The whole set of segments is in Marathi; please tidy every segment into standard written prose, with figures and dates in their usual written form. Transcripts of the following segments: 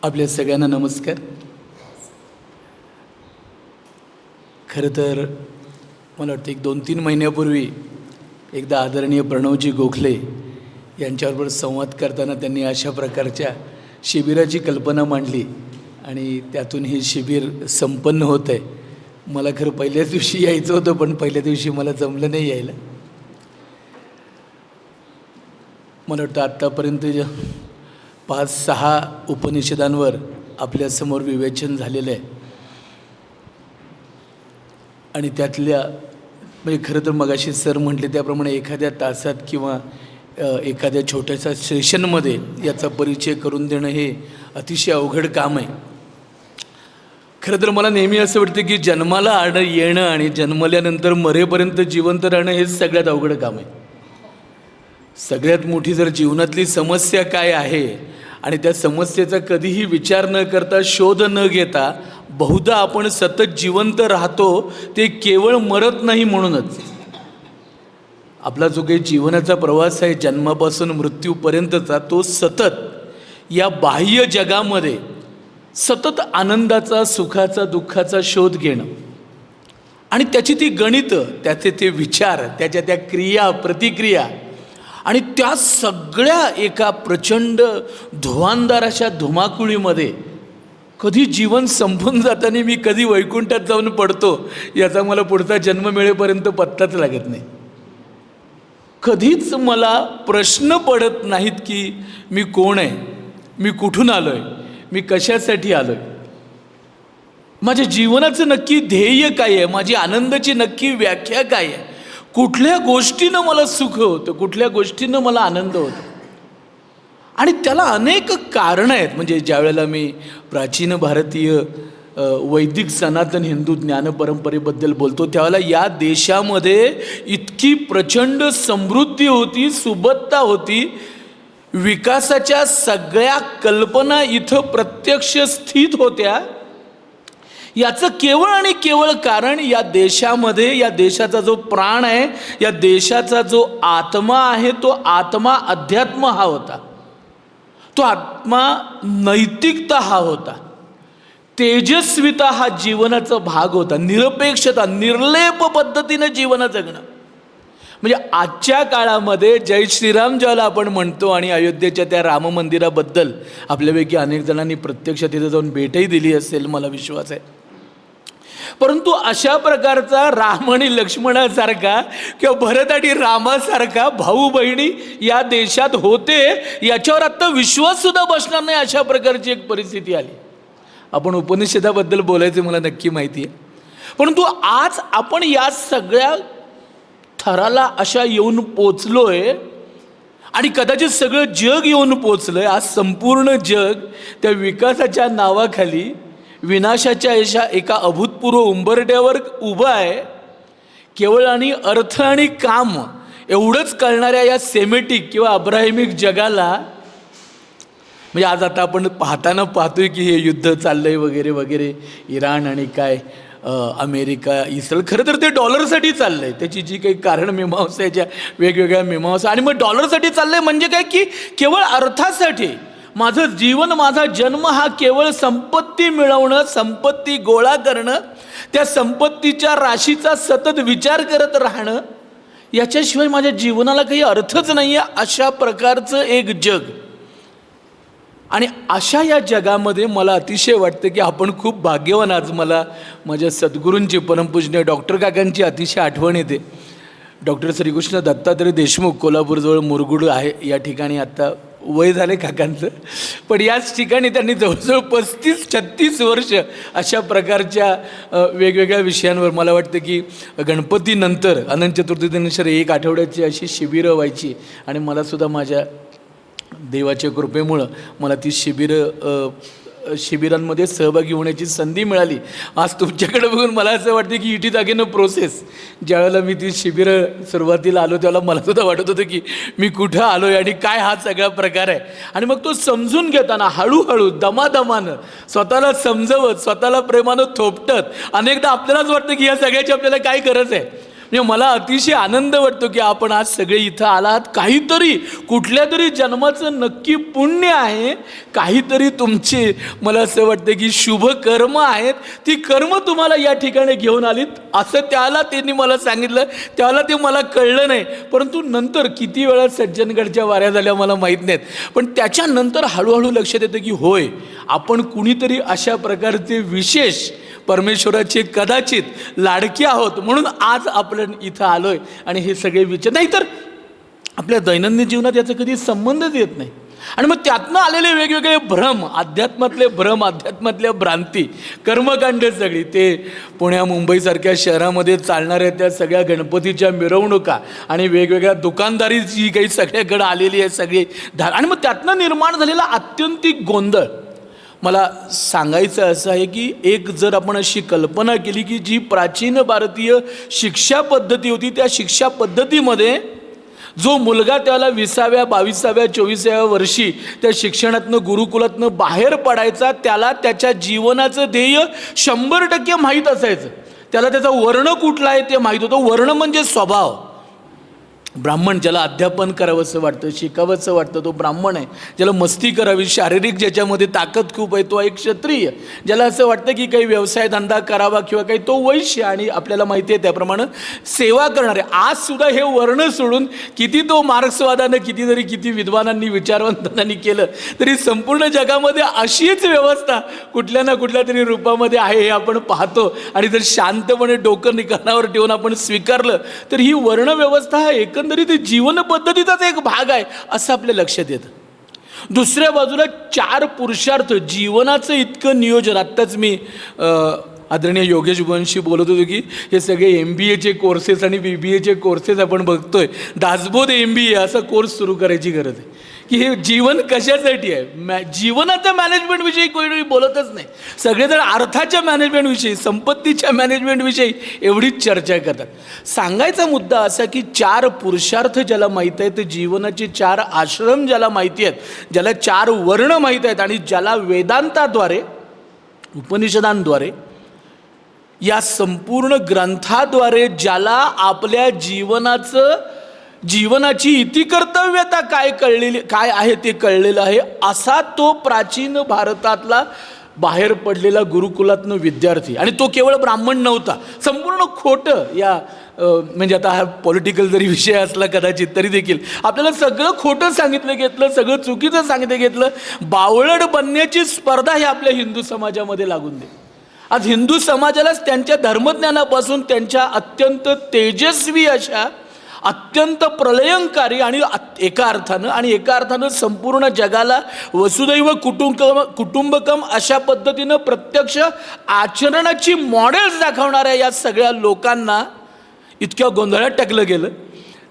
आपल्या सगळ्यांना नमस्कार. खरं तर मला वाटतं 1-2-3 महिन्यापूर्वी एकदा आदरणीय प्रणवजी गोखले यांच्याबरोबर संवाद करताना त्यांनी अशा प्रकारच्या शिबिराची कल्पना मांडली आणि त्यातून हे शिबिर संपन्न होतं आहे. मला खरं पहिल्याच दिवशी यायचं होतं, पण पहिल्या दिवशी मला जमलं नाही यायला. मला वाटतं आत्तापर्यंत 5-6 उपनिषदांवर आपल्यासमोर विवेचन झालेलं आहे आणि त्यातल्या म्हणजे खरं तर मगाशी सर म्हटले त्याप्रमाणे एखाद्या तासात किंवा एखाद्या छोट्याशा सेशनमध्ये याचा परिचय करून देणं हे अतिशय अवघड काम आहे. खरं तर मला नेहमी असं वाटतं की जन्माला येणं आणि जन्मल्यानंतर मरेपर्यंत जिवंत राहणं हेच सगळ्यात अवघड काम आहे. सगळ्यात मोठी जर जीवनातली समस्या काय आहे आणि त्या समस्येचा कधीही विचार न करता शोध न घेता बहुधा आपण सतत जिवंत राहतो, ते केवळ मरत नाही म्हणूनच. आपला जो काही जीवनाचा प्रवास आहे जन्मापासून मृत्यूपर्यंतचा, तो सतत या बाह्य जगामध्ये सतत आनंदाचा, सुखाचा, दुःखाचा शोध घेणं आणि त्याची ती गणितं, त्याचे ते विचार, त्याच्या त्या क्रिया प्रतिक्रिया आणि त्या सगळ्या एका प्रचंड धुवांधार अशा धुमाकुळीमध्ये कधी जीवन संपून जाताना मी कधी वैकुंठात जाऊन पडतो याचा मला पुढचा जन्म मिळेपर्यंत पत्ताच लागत नाही. कधीच मला प्रश्न पडत नाहीत की मी कोण आहे, मी कुठून आलो आहे, मी कशासाठी आलो आहे, माझ्या जीवनाचं नक्की ध्येय काय आहे, माझी आनंदाची नक्की व्याख्या काय आहे, कुठल्या गोष्टीनं मला सुख होतं, कुठल्या गोष्टीनं मला आनंद होतो. आणि त्याला अनेक कारणं आहेत. म्हणजे ज्यावेळेला मी प्राचीन भारतीय वैदिक सनातन हिंदू ज्ञानपरंपरेबद्दल बोलतो त्यावेळेला या देशामध्ये इतकी प्रचंड समृद्धी होती, सुबत्ता होती, विकासाच्या सगळ्या कल्पना इथं प्रत्यक्ष स्थित होत्या. याचं केवळ आणि केवळ कारण या देशामध्ये, या देशाचा जो प्राण आहे, या देशाचा जो आत्मा आहे, तो आत्मा अध्यात्म हा होता, तो आत्मा नैतिकता हा होता, तेजस्विता हा जीवनाचा भाग होता, निरपेक्षता, निर्लेप पद्धतीनं जीवन जगणं. म्हणजे आजच्या काळामध्ये जय श्रीराम ज्याला आपण म्हणतो आणि अयोध्येच्या त्या राम मंदिराबद्दल आपल्यापैकी अनेक जणांनी प्रत्यक्ष तिथं जाऊन भेटही दिली असेल, मला विश्वास आहे. परंतु अशा प्रकारचा राम आणि लक्ष्मणासारखा किंवा भरत आणि रामासारखा भाऊ बहिणी या देशात होते, याच्यावर आत्ता विश्वाससुद्धा बसणार नाही, अशा प्रकारची एक परिस्थिती आली. आपण उपनिषदाबद्दल बोलायचं मला नक्की माहिती आहे, परंतु आज आपण या सगळ्या थराला अशा येऊन पोचलोय आणि कदाचित सगळं जग येऊन पोचलंय. आज संपूर्ण जग त्या विकासाच्या नावाखाली विनाशाच्या एका अभूतपूर्व उंबरठ्यावर उभं आहे. केवळ आणि अर्थ आणि काम एवढंच कळणाऱ्या या सेमेटिक किंवा अब्राहिमिक जगाला, म्हणजे आज आता आपण पाहतोय की हे युद्ध चाललंय वगैरे वगैरे, इराण आणि काय अमेरिका, इस्रायल, खरं तर ते डॉलरसाठी चाललंय. त्याची जी काही कारण मीमांसा आहे, ज्या वेगवेगळ्या मीमांसा, आणि मग डॉलरसाठी चाललंय म्हणजे काय की केवळ अर्थासाठी. माझं जीवन, माझा जन्म हा केवळ संपत्ती मिळवणं, संपत्ती गोळा करणं, त्या संपत्तीच्या राशीचा सतत विचार करत राहणं, याच्याशिवाय माझ्या जीवनाला काही अर्थच नाही आहे, अशा प्रकारचं एक जग. आणि अशा या जगामध्ये मला अतिशय वाटतं की आपण खूप भाग्यवान. आज मला माझ्या सद्गुरूंची, परमपूजनीय डॉक्टर काकांची अतिशय आठवण येते. डॉक्टर श्रीकृष्ण दत्तात्रय देशमुख, कोल्हापूरजवळ मुरगुड आहे, या ठिकाणी आत्ता वय झाले काकांचं, पण याच ठिकाणी त्यांनी जवळजवळ 35-36 वर्ष अशा प्रकारच्या वेगवेगळ्या विषयांवर, मला वाटतं की गणपतीनंतर, अनंत चतुर्थीनंतर 1 आठवड्याची अशी शिबिरं व्हायची. आणि मलासुद्धा माझ्या देवाच्या कृपेमुळं मला ती शिबिरांमध्ये सहभागी होण्याची संधी मिळाली. आज तुमच्याकडे बघून मला असं वाटतं की it is again a process. ज्यावेळेला मी ती शिबिरं सुरुवातीला आलो त्यावेळेला मलासुद्धा वाटत होतं की मी कुठं आलो आहे आणि काय हा सगळा प्रकार आहे. आणि मग तो समजून घेताना हळूहळू दमादमानं स्वतःला समजवत, स्वतःला प्रेमानं थोपटत, अनेकदा आपल्यालाच वाटतं की या सगळ्याची आपल्याला काय गरज आहे, म्हणजे मला अतिशय आनंद वाटतो की आपण आज सगळे इथं आलात. काहीतरी कुठल्या तरी जन्माचं नक्की पुण्य आहे, काहीतरी तुमचे मला असं वाटतं की शुभ कर्म आहेत. ती कर्म तुम्हाला या ठिकाणी घेऊन आलीत असं त्याला त्यांनी मला सांगितलं. त्याला ते मला कळलं नाही, परंतु नंतर किती वेळा सज्जनगडच्या वाऱ्या झाल्या मला माहीत नाहीत, पण त्याच्यानंतर हळूहळू लक्षात येतं की होय, आपण कुणीतरी अशा प्रकारचे विशेष परमेश्वराचे कदाचित लाडके आहोत, म्हणून आज आपण इथं आलोय. आणि हे सगळे विचार नाही तर आपल्या दैनंदिन जीवनात याचा कधी संबंधच येत नाही. आणि मग त्यातनं आलेले वेगवेगळे भ्रम, अध्यात्मातले भ्रम, अध्यात्मातल्या भ्रांती, कर्मकांड सगळी, ते पुण्या मुंबईसारख्या शहरामध्ये चालणाऱ्या त्या सगळ्या गणपतीच्या मिरवणुका आणि वेगवेगळ्या दुकानदारी जी काही सगळ्याकडे आलेली आहे सगळी आणि मग त्यातनं निर्माण झालेला आत्यंतिक गोंधळ. मला सांगायचं असं आहे की एक जर आपण अशी कल्पना केली की जी प्राचीन भारतीय शिक्षा पद्धती होती, त्या शिक्षा पद्धतीमध्ये जो मुलगा त्याला 20व्या 22व्या 24व्या वर्षी त्या शिक्षणातनं गुरुकुलातनं बाहेर पडायचा, त्याला त्याच्या जीवनाचं ध्येय 100% माहीत असायचं. त्याला त्याचा वर्ण कुठला आहे ते माहीत होतं. वर्ण म्हणजे स्वभाव. ब्राह्मण ज्याला अध्यापन करावंसं वाटतं, शिकावंसं वाटतं, तो ब्राह्मण आहे. ज्याला मस्ती करावी, शारीरिक ज्याच्यामध्ये ताकद खूप आहे, तो एक क्षत्रिय. ज्याला असं वाटतं की काही व्यवसाय धंदा करावा किंवा काही, तो वैश्य. आणि आपल्याला माहिती आहे त्याप्रमाणे सेवा करणारे. आजसुद्धा हे वर्ण सोडून किती तो मार्क्सवादानं किती विद्वानांनी विचारवंतांनी केलं तरी संपूर्ण जगामध्ये अशीच व्यवस्था कुठल्या ना कुठल्या तरी रूपामध्ये आहे हे आपण पाहतो. आणि जर शांतपणे डोकं निकालावर ठेवून आपण स्वीकारलं तर ही वर्णव्यवस्था हा एकंदरीत जीवन पद्धतीचाच एक भाग आहे असं आपल्या लक्षात येतं. दुसऱ्या बाजूला 4 पुरुषार्थ जीवनाचं इतकं नियोजन. आत्ताच मी आदरणीय योगेश बुवांशी बोलत होतो की हे सगळे MBAचे कोर्सेस आणि BBAचे कोर्सेस आपण बघतोय. दासबोध MBA असा कोर्स सुरू करायची गरज आहे की हे जीवन कशासाठी आहे. जीवनाच्या मॅनेजमेंटविषयी कोणी बोलतच नाही. सगळेजण अर्थाच्या मॅनेजमेंटविषयी, संपत्तीच्या मॅनेजमेंटविषयी एवढीच चर्चा करतात. सांगायचा मुद्दा असा की 4 पुरुषार्थ ज्याला माहीत आहेत, जीवनाचे 4 आश्रम ज्याला माहिती आहेत, ज्याला 4 वर्ण माहीत आहेत आणि ज्याला वेदांताद्वारे, उपनिषदांद्वारे, या संपूर्ण ग्रंथाद्वारे ज्याला आपल्या जीवनाची इतिकर्तव्यता काय आहे ते कळलेलं आहे, असा तो प्राचीन भारतातला बाहेर पडलेला गुरुकुलातनं विद्यार्थी. आणि तो केवळ ब्राह्मण नव्हता. संपूर्ण खोटं या म्हणजे आता हा पॉलिटिकल जरी विषय असला कदाचित तरी देखील आपल्याला सगळं खोटं सांगितलं घेतलं, सगळं चुकीचं सांगितलं घेतलं. बावळट बनण्याची स्पर्धा ही आपल्या हिंदू समाजामध्ये लागून दे. आज हिंदू समाजालाच त्यांच्या धर्मज्ञानापासून त्यांच्या अत्यंत तेजस्वी अशा, अत्यंत प्रलयंकारी आणि एका अर्थानं संपूर्ण जगाला वसुदैव कुटुंबकम अशा पद्धतीनं प्रत्यक्ष आचरणाची मॉडेल्स दाखवणाऱ्या या सगळ्या लोकांना इतक्या गोंधळात टाकलं गेलं.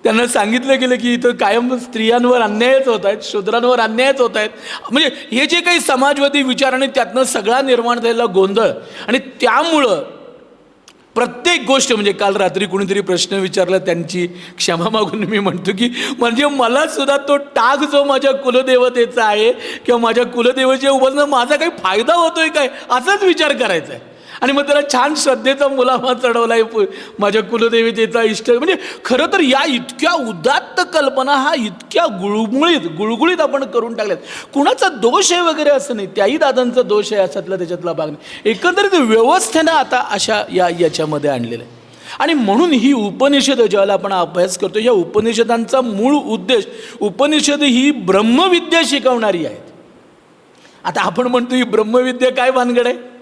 त्यांना सांगितलं गेलं की इथं कायम स्त्रियांवर अन्यायच होत आहेत, शूद्रांवर अन्यायच होत आहेत. म्हणजे हे जे काही समाजवादी विचार आणि त्यातनं सगळा निर्माण झालेला गोंधळ. आणि त्यामुळं प्रत्येक गोष्ट, म्हणजे काल रात्री कुणीतरी प्रश्न विचारला, त्यांची क्षमा मागून मी म्हणतो की म्हणजे मला सुद्धा तो टाक जो माझ्या कुलदेवतेचा आहे किंवा माझ्या कुलदेवतेच्या उपासना माझा काही फायदा होतोय काय असाच विचार करायचा आहे. आणि मग त्याला छान श्रद्धेचा मुलामा चढवला आहे माझ्या कुलदेवतेचा इष्ट. म्हणजे खरं तर या इतक्या उदात्त कल्पना हा इतक्या गुळगुळीत आपण करून टाकल्यात. कुणाचा दोष आहे वगैरे असं नाही, त्याही दादांचा दोष आहे असातला त्याच्यातला भाग नाही. एकंदरीत व्यवस्थेनं आता अशा याच्यामध्ये आणलेलं आहे. आणि म्हणून ही उपनिषद ज्यावेळेला आपण अभ्यास करतो, या उपनिषदांचा मूळ उद्देश, उपनिषद ही ब्रह्मविद्या शिकवणारी आहेत. आता आपण म्हणतो ही ब्रह्मविद्या काय भानगड आहे,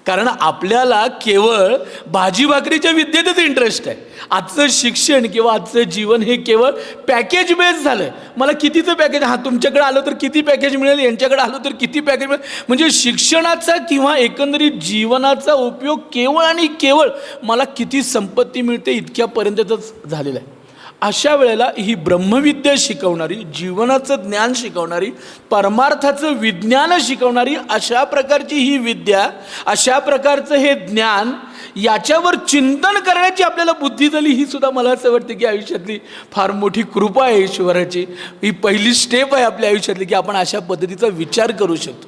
कारण आपल्याला केवळ भाजी भाकरीच्या विद्येतच इंटरेस्ट आहे. आजचं शिक्षण किंवा आजचं जीवन हे केवळ पॅकेज बेस झालं आहे. मला कितीचं पॅकेज, हां तुमच्याकडे आलं तर किती पॅकेज मिळेल, यांच्याकडे आलं तर किती पॅकेज मिळेल, म्हणजे शिक्षणाचा किंवा एकंदरीत जीवनाचा उपयोग केवळ आणि केवळ मला किती संपत्ती मिळते इतक्यापर्यंतच झालेला आहे. अशा वेळेला ही ब्रह्मविद्या शिकवणारी, जीवनाचं ज्ञान शिकवणारी, परमार्थाचं विज्ञान शिकवणारी अशा प्रकारची ही विद्या, अशा प्रकारचं हे ज्ञान, याच्यावर चिंतन करण्याची आपल्याला बुद्धी झाली, ही सुद्धा मला असं वाटतं की आयुष्यातली फार मोठी कृपा आहे ईश्वराची. ही पहिली स्टेप आहे आपल्या आयुष्यातली की आपण अशा पद्धतीचा विचार करू शकतो.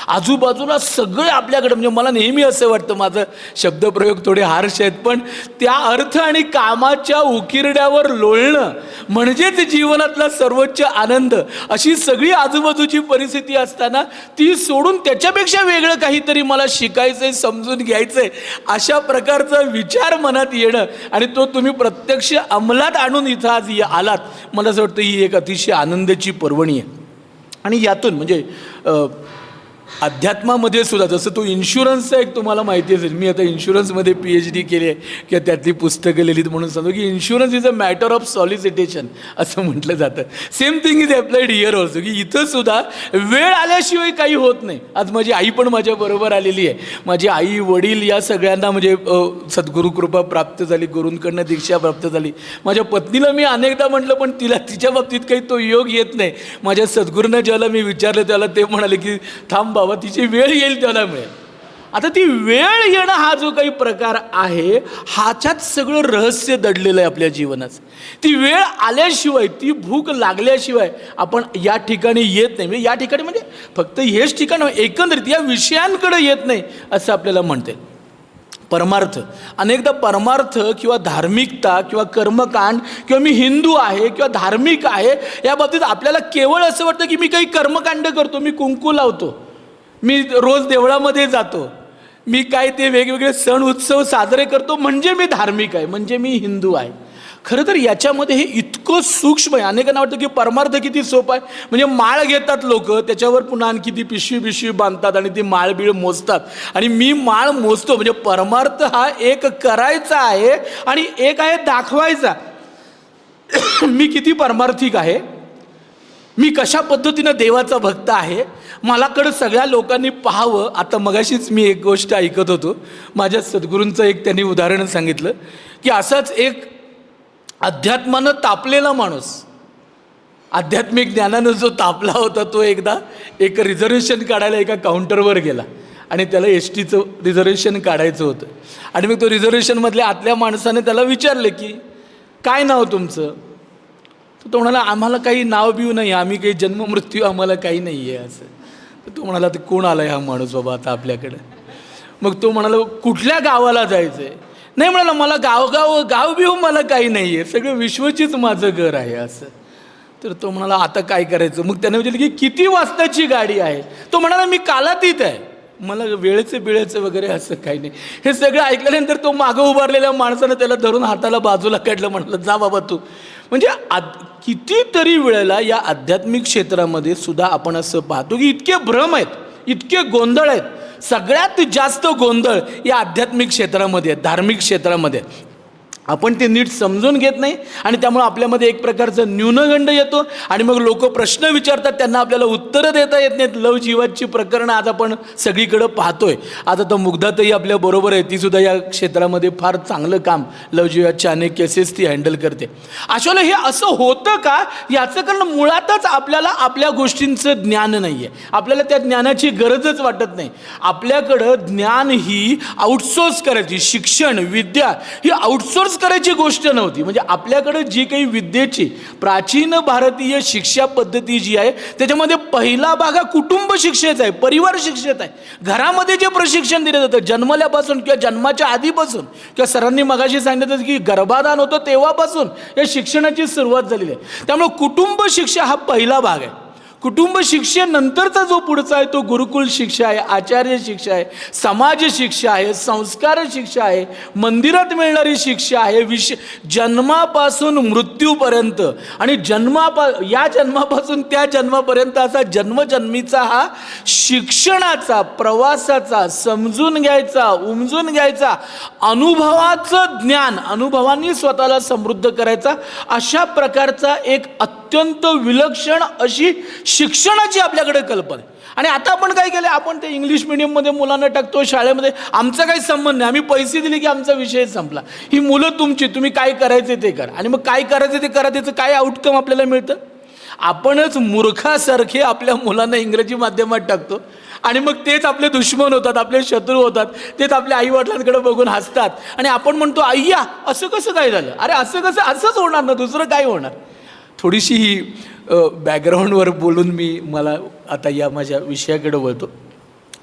आजूबाजूला सगळे आपल्याकडे, म्हणजे मला नेहमी असं वाटतं, माझं शब्दप्रयोग थोडे हार्श आहेत, पण त्या अर्थ आणि कामाच्या उकिरड्यावर लोळणं म्हणजेच जीवनातला सर्वोच्च आनंद. अशी सगळी आजूबाजूची परिस्थिती असताना ती सोडून त्याच्यापेक्षा वेगळं काहीतरी मला शिकायचं आहे, समजून घ्यायचं आहे, अशा प्रकारचा विचार मनात येणं आणि तो तुम्ही प्रत्यक्ष अंमलात आणून इथं आज आलात, मला असं वाटतं ही एक अतिशय आनंदाची पर्वणी आहे. आणि यातून म्हणजे अध्यात्मामध्ये सुद्धा, जसं तो इन्शुरन्सचा एक तुम्हाला माहिती असेल, मी आता इन्शुरन्समध्ये PhD केली आहे किंवा त्यातली पुस्तकं लिहिलीत म्हणून सांगतो की insurance is a matter of solicitation असं म्हटलं जातं. Same thing is applied here also, की इथं सुद्धा वेळ आल्याशिवाय काही होत नाही. आज माझी आई पण माझ्याबरोबर आलेली आहे. माझी आई वडील या सगळ्यांना म्हणजे सद्गुरू कृपा प्राप्त झाली, गुरूंकडनं दीक्षा प्राप्त झाली. माझ्या पत्नीला मी अनेकदा म्हटलं पण तिच्या बाबतीत काही तो योग येत नाही. माझ्या सद्गुरूंना ज्याला मी विचारलं त्याला ते म्हणाले की थांब बाबा, तिची वेळ येईल त्याला मिळेल. आता ती वेळ येणं हा जो काही प्रकार आहे, ह्याच्यात सगळं रहस्य दडलेलं आहे आपल्या जीवनाचं. ती वेळ आल्याशिवाय, ती भूक लागल्याशिवाय आपण या ठिकाणी येत नाही. म्हणजे या ठिकाणी म्हणजे फक्त हेच ठिकाण, एकंदरीत या विषयांकडे येत नाही असं आपल्याला म्हणते. परमार्थ, अनेकदा परमार्थ किंवा धार्मिकता किंवा कर्मकांड किंवा मी हिंदू आहे किंवा धार्मिक आहे या बाबतीत आपल्याला केवळ असं वाटतं की मी काही कर्मकांड करतो, मी कुंकू लावतो, मी रोज देवळामध्ये जातो, मी काय ते वेगवेगळे सण उत्सव साजरे करतो म्हणजे मी धार्मिक आहे, म्हणजे मी हिंदू आहे. खरं तर याच्यामध्ये हे इतकं सूक्ष्म आहे. अनेकांना वाटतं की परमार्थ किती सोपं आहे, म्हणजे माळ घेतात लोक, त्याच्यावर पुन्हा आणखी ती पिशवी बांधतात आणि ती माळबीळ मोजतात आणि मी माळ मोजतो. म्हणजे परमार्थ हा एक करायचा आहे आणि एक आहे दाखवायचा. मी किती परमार्थिक आहे, मी कशा पद्धतीनं देवाचा भक्त आहे, मलाकडं सगळ्या लोकांनी पाहावं. आता मगाशीच मी एक गोष्ट ऐकत होतो, माझ्या सद्गुरूंचं एक त्यांनी उदाहरण सांगितलं की असाच एक अध्यात्मानं तापलेला माणूस, आध्यात्मिक ज्ञानानं जो तापला होता, तो एकदा एक रिझर्वेशन काढायला एका काउंटरवर गेला आणि त्याला STचं रिझर्वेशन काढायचं होतं. आणि मग तो रिझर्वेशनमधल्या आतल्या माणसाने त्याला विचारले की काय नाव तुमचं? तर तो म्हणाला आम्हाला काही नाव बिव नाही, आम्ही काही जन्ममृत्यू आम्हाला काही नाही आहे असं. तर तो म्हणाला तर कोण आला हा माणूस बाबा आता आपल्याकडे? मग तो म्हणाला कुठल्या गावाला जायचं आहे? नाही म्हणाला मला गाव बिव मला काही नाही आहे, सगळं विश्वचीच माझं घर आहे असं. तर तो म्हणाला आता काय करायचं? मग त्याने विचारलं की किती वाजताची गाडी आहे? तो म्हणाला मी कालातीत आहे, मला वेळेचं वगैरे असं काही नाही. हे सगळं ऐकल्यानंतर तो मागं उभारलेल्या माणसानं त्याला धरून हाताला बाजूला काढलं, म्हटलं जा बाबा तू. म्हणजे कितीतरी वेळेला या आध्यात्मिक क्षेत्रामध्ये सुद्धा आपण असं पाहतो की इतके भ्रम आहेत, इतके गोंधळ आहेत. सगळ्यात जास्त गोंधळ या आध्यात्मिक क्षेत्रामध्ये आहेत, धार्मिक क्षेत्रामध्ये. आपण ते नीट समजून घेत नाही आणि त्यामुळे आपल्यामध्ये एक प्रकारचं न्यूनगंड येतो आणि मग लोक प्रश्न विचारतात, त्यांना आपल्याला उत्तरं देता येत नाहीत. लवजीवाची प्रकरणं आज आपण सगळीकडं पाहतोय. आज आता मुग्धाताई आपल्या बरोबर आहे, ती सुद्धा या क्षेत्रामध्ये फार चांगलं काम, लवजीवाच्या अनेक केसेस ती हँडल करते. अशाला हे असं होतं का, याचं कारण मुळातच आपल्याला आपल्या गोष्टींचं ज्ञान नाही आहे, आपल्याला त्या ज्ञानाची गरजच वाटत नाही. आपल्याकडं ज्ञान ही आउटसोर्स करायची, शिक्षण विद्या ही आउटसोर्स करायची गोष्ट नव्हती. म्हणजे आपल्याकडे जी काही विद्येची प्राचीन भारतीय शिक्षा पद्धती जी आहे त्याच्यामध्ये पहिला भाग हा कुटुंब शिक्षेचा आहे, परिवार शिक्षेचा आहे. घरामध्ये जे प्रशिक्षण दिलं जातं जन्मल्यापासून किंवा जन्माच्या आधीपासून किंवा सरांनी मगाशी सांगितलं की गर्भाधान होतं तेव्हापासून या शिक्षणाची सुरुवात झालेली आहे. त्यामुळे कुटुंब शिक्षा हा पहिला भाग आहे. कुटुंब शिक्षेनंतरचा जो पुढचा आहे तो गुरुकुल शिक्षा आहे, आचार्य शिक्षा आहे, समाज शिक्षा आहे, संस्कार शिक्षा आहे, मंदिरात मिळणारी शिक्षा आहे, जन्मापासून मृत्यूपर्यंत आणि या जन्मापासून त्या जन्मापर्यंत असा जन्मजन्मीचा हा शिक्षणाचा, प्रवासाचा, समजून घ्यायचा, उमजून घ्यायचा, अनुभवाचं ज्ञान, अनुभवांनी स्वतःला समृद्ध करायचा, अशा प्रकारचा एक अत्यंत विलक्षण अशी शिक्षणाची आपल्याकडे कल्पना आहे. आणि आता आपण काय केलं, आपण ते इंग्लिश मिडियममध्ये मुलांना टाकतो शाळेमध्ये, आमचा काही संबंध नाही, आम्ही पैसे दिले की आमचा विषय संपला, ही मुलं तुमची, तुम्ही काय करायचे ते करा. आणि मग काय करायचं ते करा, त्याचं काय आउटकम आपल्याला मिळतं? आपणच मूर्खासारखे आपल्या मुलांना इंग्रजी माध्यमात टाकतो आणि मग तेच आपले दुश्मन होतात, आपले शत्रू होतात, तेच आपल्या आईवडिलांकडे बघून हसतात आणि आपण म्हणतो अय्या असं कसं काय झालं, अरे असं कसं, असंच होणार ना, दुसरं काय होणार. थोडीशी ही बॅकग्राऊंडवर बोलून मला आता या माझ्या विषयाकडे वळतो.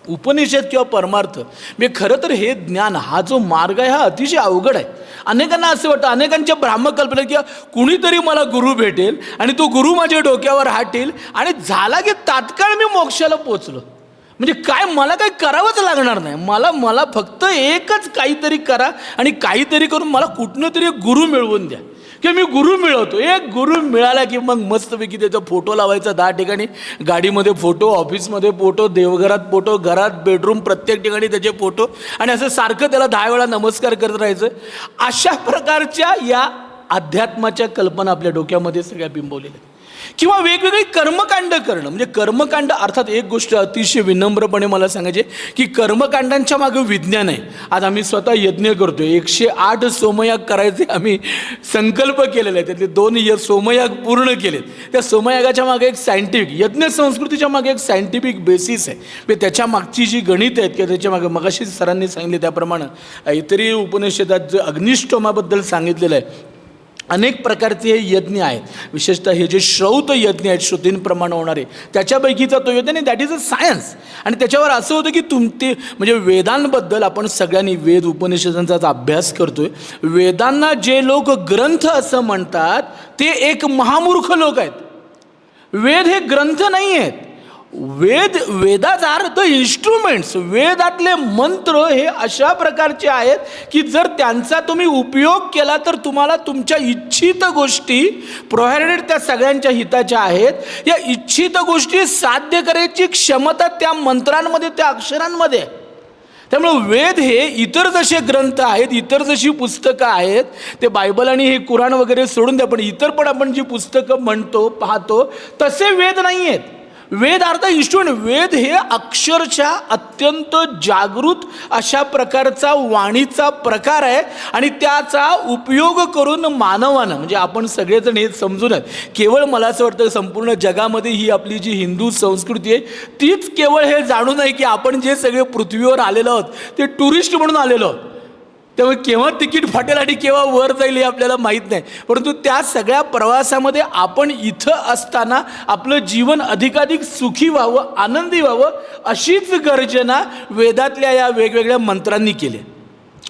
उपनिषद किंवा परमार्थ म्हणजे खरं तर हे ज्ञान, हा जो मार्ग आहे हा अतिशय अवघड आहे. अनेकांना असं वाटतं, अनेकांच्या भ्रामकल्पना की कुणीतरी मला गुरु भेटेल आणि तो गुरु माझ्या डोक्यावर हाटेल आणि झाला की तात्काळ मी मोक्षाला पोचलो. म्हणजे काय, मला काय करावंच लागणार नाही, मला फक्त एकच काहीतरी करा आणि काहीतरी करून मला कुठनं तरी एक गुरु मिळवून द्या की मी गुरु मिळवतो. एक गुरु मिळाला की मग मस्तपैकी त्याचा फोटो लावायचा 10 ठिकाणी, गाडीमध्ये फोटो, ऑफिसमध्ये फोटो, देवघरात फोटो, घरात, बेडरूम, प्रत्येक ठिकाणी त्याचे फोटो, आणि असं सारखं त्याला 10 वेळा नमस्कार करत राहायचं. अशा प्रकारच्या या अध्यात्माच्या कल्पना आपल्या डोक्यामध्ये सगळ्या बिंबवलेल्या आहेत. किंवा वेगवेगळी कर्मकांड करणं, म्हणजे कर्मकांड अर्थात एक गोष्ट अतिशय विनम्रपणे मला सांगायचे की कर्मकांडांच्या मागे विज्ञान आहे. आज आम्ही स्वतः यज्ञ करतोय, 108 सोमयाग करायचे आम्ही संकल्प केलेला आहे, त्यातले 2 सोमयाग पूर्ण केलेत. त्या सोमयागाच्या मागे एक सायंटिफिक, यज्ञ संस्कृतीच्या मागे एक सायंटिफिक बेसिस आहे. म्हणजे त्याच्या मागची जी गणित आहेत किंवा त्याच्या मागे मगाशी सरांनी सांगितले त्याप्रमाणे इतरही उपनिषदात जे अग्निष्टोमाबद्दल सांगितलेलं आहे, अनेक प्रकारचे हे यज्ञ आहेत. विशेषतः हे जे श्रौत यज्ञ आहेत, श्रुतींप्रमाणे होणारे, त्याच्यापैकीचा तो यज्ञ, आणि दॅट इज अ सायन्स. आणि त्याच्यावर असं होतं की ते म्हणजे वेदांबद्दल आपण सगळ्यांनी वेद उपनिषदांचा अभ्यास करतोय. वेदांना जे लोक ग्रंथ असं म्हणतात ते एक महामूर्ख लोक आहेत. वेद हे ग्रंथ नाही आहेत. वेदाचा अर्थ इन्स्ट्रुमेंट्स, वेदातले मंत्र हे अशा प्रकारचे आहेत की जर त्यांचा तुम्ही उपयोग केला तर तुम्हाला तुमच्या इच्छित गोष्टी, प्रोव्हाइडेड त्या सगळ्यांच्या हिताच्या आहेत, या इच्छित गोष्टी साध्य करायची क्षमता त्या मंत्रांमध्ये, त्या अक्षरांमध्ये. त्यामुळे वेद हे इतर जसे ग्रंथ आहेत, इतर जशी पुस्तकं आहेत, ते बायबल आणि हे कुराण वगैरे सोडून द्या, पण इतर पण आपण जी पुस्तकं म्हणतो, पाहतो, तसे वेद नाही आहेत. वेद अर्थ इन्स्ट्रुमेंट. वेद हे अक्षरशः अत्यंत जागृत अशा प्रकारचा वाणीचा प्रकार आहे आणि त्याचा उपयोग करून मानवानं, म्हणजे आपण सगळेजण हे समजून आहेत, केवळ मला असं वाटतं संपूर्ण जगामध्ये ही आपली जी हिंदू संस्कृती आहे तीच केवळ हे जाणू नये की आपण जे सगळे पृथ्वीवर आलेलो आहोत ते टुरिस्ट म्हणून आलेलो आहोत. त्यामुळे केव्हा तिकीट फाटेल आणि केव्हा वर जाईल हे आपल्याला माहीत नाही, परंतु त्या सगळ्या प्रवासामध्ये आपण इथं असताना आपलं जीवन अधिकाधिक सुखी व्हावं, आनंदी व्हावं, अशीच गर्जना वेदातल्या या वेगवेगळ्या मंत्रांनी केली.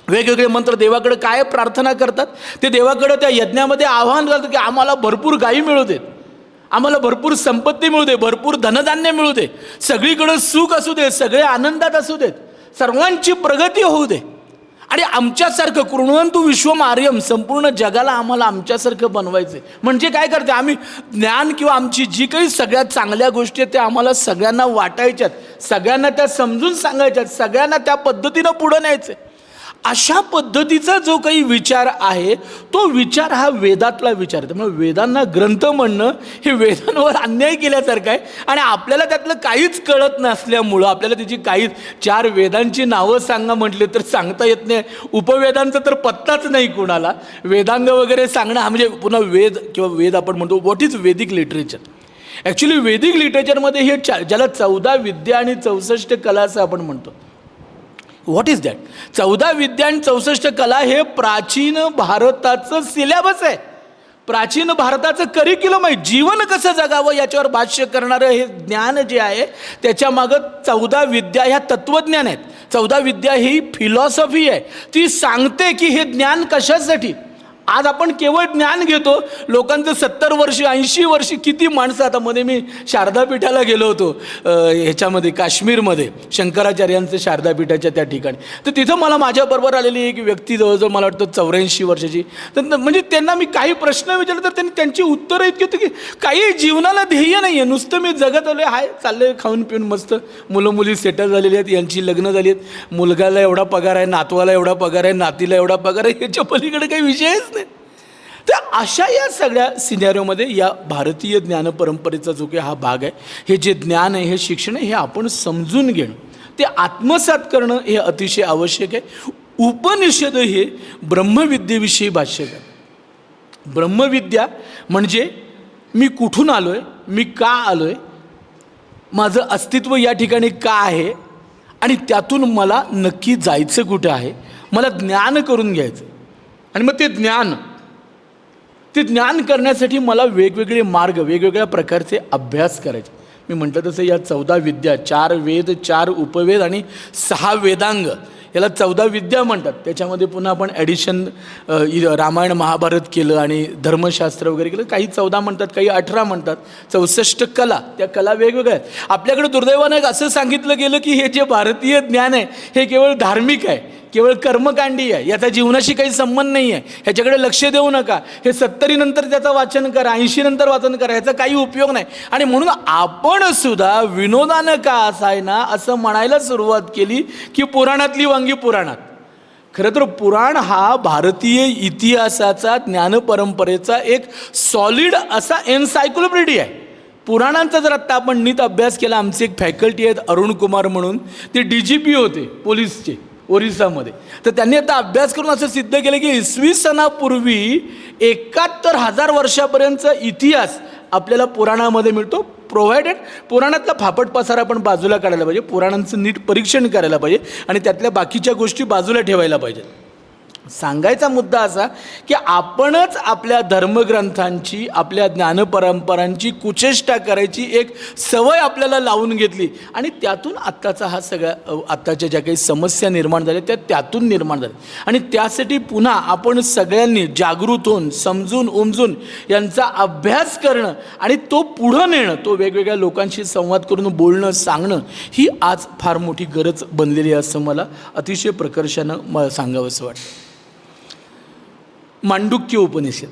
वेगवेगळे मंत्र देवाकडे काय प्रार्थना करतात, ते देवाकडे त्या यज्ञामध्ये आवाहन करतात की आम्हाला भरपूर गायी मिळू देत, आम्हाला भरपूर संपत्ती मिळू दे, भरपूर धनधान्य मिळू दे, सगळीकडे सुख असू दे, सगळे आनंदात असू देत, सर्वांची प्रगती होऊ दे, आणि आमच्यासारखं कृण्वन्तु विश्वम आर्यम, संपूर्ण जगाला आम्हाला आमच्यासारखं बनवायचं. म्हणजे काय करते आम्ही, ज्ञान किंवा आमची जी काही सगळ्यात चांगल्या गोष्टी आहेत त्या आम्हाला सगळ्यांना वाटायच्यात, सगळ्यांना त्या समजून सांगायच्यात, सगळ्यांना त्या पद्धतीनं पुढं न्यायचं. अशा पद्धतीचा जो काही विचार आहे तो विचार हा वेदातला विचार आहे. त्यामुळे वेदांना ग्रंथ म्हणणं हे वेदांवर अन्याय केल्यासारखं आहे. आणि आपल्याला त्यातलं काहीच कळत नसल्यामुळं आपल्याला त्याची काहीच 4 वेदांची नावं सांगा म्हटले तर सांगता येत नाही. उपवेदांचा तर पत्ताच नाही कुणाला. वेदांग वगैरे सांगणं हा म्हणजे पुन्हा वेद किंवा वेद आपण म्हणतो what is Vedic literature. Actually Vedic लिटरेचरमध्ये हे ज्याला 14 विद्या आणि 64 कला असं आपण म्हणतो. What is that? 14 विद्या आणि 64 कला हे प्राचीन भारताचं सिलेबस आहे, प्राचीन भारताचं करिक्युलम आहे. जीवन कसं जगावं याच्यावर भाष्य करणारं हे ज्ञान जे आहे त्याच्या मागं 14 विद्या ह्या तत्त्वज्ञान आहेत. 14 विद्या ही फिलॉसॉफी आहे, ती सांगते की हे ज्ञान कशासाठी. आज आपण केवळ ज्ञान घेतो, लोकांचं 70 वर्ष 80 वर्ष किती माणसं. आता मध्ये मी शारदापीठाला गेलो होतो ह्याच्यामध्ये काश्मीरमध्ये, शंकराचार्यांचं शारदापीठाच्या त्या ठिकाणी. तर तिथं मला माझ्याबरोबर आलेली एक व्यक्ती जवळजवळ मला वाटतं 84 वर्षाची. तर म्हणजे त्यांना मी काही प्रश्न विचारले तर त्यांनी त्यांची उत्तरं इतकी होती की काही जीवनाला ध्येय नाही आहे, नुसतं मी जगत आलो आहे, चाललं खाऊन पिऊन मस्त, मुलं मुली सेटल झालेली आहेत, यांची लग्न झाली आहेत, मुलगाला एवढा पगार आहे, नातवाला एवढा पगार आहे, नातीला एवढा पगार आहे, याच्या पलीकडे काही विषयच नाही. तर अशा या सगळ्या सिनेरिओमध्ये या भारतीय ज्ञान परंपरेचा जो काही हा भाग आहे, हे जे ज्ञान आहे, हे शिक्षण आहे, हे आपण समजून घेणं, ते आत्मसात करणं हे अतिशय आवश्यक आहे. उपनिषद हे ब्रह्मविद्येविषयी भाष्य आहे. ब्रह्मविद्या म्हणजे मी कुठून आलो आहे, मी का आलो आहे, माझं अस्तित्व या ठिकाणी का आहे आणि त्यातून मला नक्की जायचं कुठं आहे, मला ज्ञान करून घ्यायचं. आणि मग ते ज्ञान करण्यासाठी मला वेगवेगळे मार्ग, वेगवेगळ्या प्रकारचे अभ्यास करायचे. मी म्हटलं तसं या 14 विद्या, 4 वेद, 4 उपवेद आणि 6 वेदांग, याला 14 विद्या म्हणतात. त्याच्यामध्ये पुन्हा आपण ॲडिशन रामायण महाभारत केलं आणि धर्मशास्त्र वगैरे केलं. काही 14 म्हणतात, काही 18 म्हणतात. 64 कला, त्या कला वेगवेगळ्या आहेत. आपल्याकडे दुर्दैवानं एक असं सांगितलं गेलं की हे जे भारतीय ज्ञान आहे हे केवळ धार्मिक आहे, केवळ कर्मकांडी आहे, याचा जीवनाशी काही संबंध नाही आहे, ह्याच्याकडे लक्ष देऊ नका, हे 70 नंतर त्याचं वाचन करा, 80 नंतर वाचन करा, ह्याचा काही उपयोग नाही. आणि म्हणून आपण सुद्धा विनोदानं का असायना असं म्हणायला सुरुवात केली की पुराणातली वांगी पुराणात. खरं तर पुराण हा भारतीय इतिहासाचा, ज्ञानपरंपरेचा एक सॉलिड असा एन्सायक्लोपीडिया आहे. पुराणांचा जर आत्ता आपण नीट अभ्यास केला, आमचे एक फॅकल्टी आहेत अरुण कुमार म्हणून, ते DGP होते पोलीसचे ओरिसामध्ये, तर त्यांनी आता अभ्यास करून असं सिद्ध केलं की इसवी सनापूर्वी 71,000 वर्षापर्यंतचा इतिहास आपल्याला पुराणामध्ये मिळतो. प्रोव्हायडेड पुराणातला फापट पसारा आपण बाजूला काढायला पाहिजे, पुराणांचं नीट परीक्षण करायला पाहिजे आणि त्यातल्या बाकीच्या गोष्टी बाजूला ठेवायला पाहिजेत. सांगायचा मुद्दा असा की आपणच आपल्या धर्मग्रंथांची, आपल्या ज्ञानपरंपरांची कुचेष्टा करायची एक सवय आपल्याला लावून घेतली आणि त्यातून आत्ताचा हा सगळ्या आत्ताच्या ज्या काही समस्या निर्माण झाल्या त्या त्यातून निर्माण झाल्या. आणि त्यासाठी पुन्हा आपण सगळ्यांनी जागृत होऊन, समजून उमजून यांचा अभ्यास करणं आणि तो पुढं नेणं, तो वेगवेगळ्या लोकांशी संवाद करून बोलणं, सांगणं, ही आज फार मोठी गरज बनलेली आहे असं मला अतिशय प्रकर्षानं सांगावंसं वाटतं. मांडुक्य उपनिषद,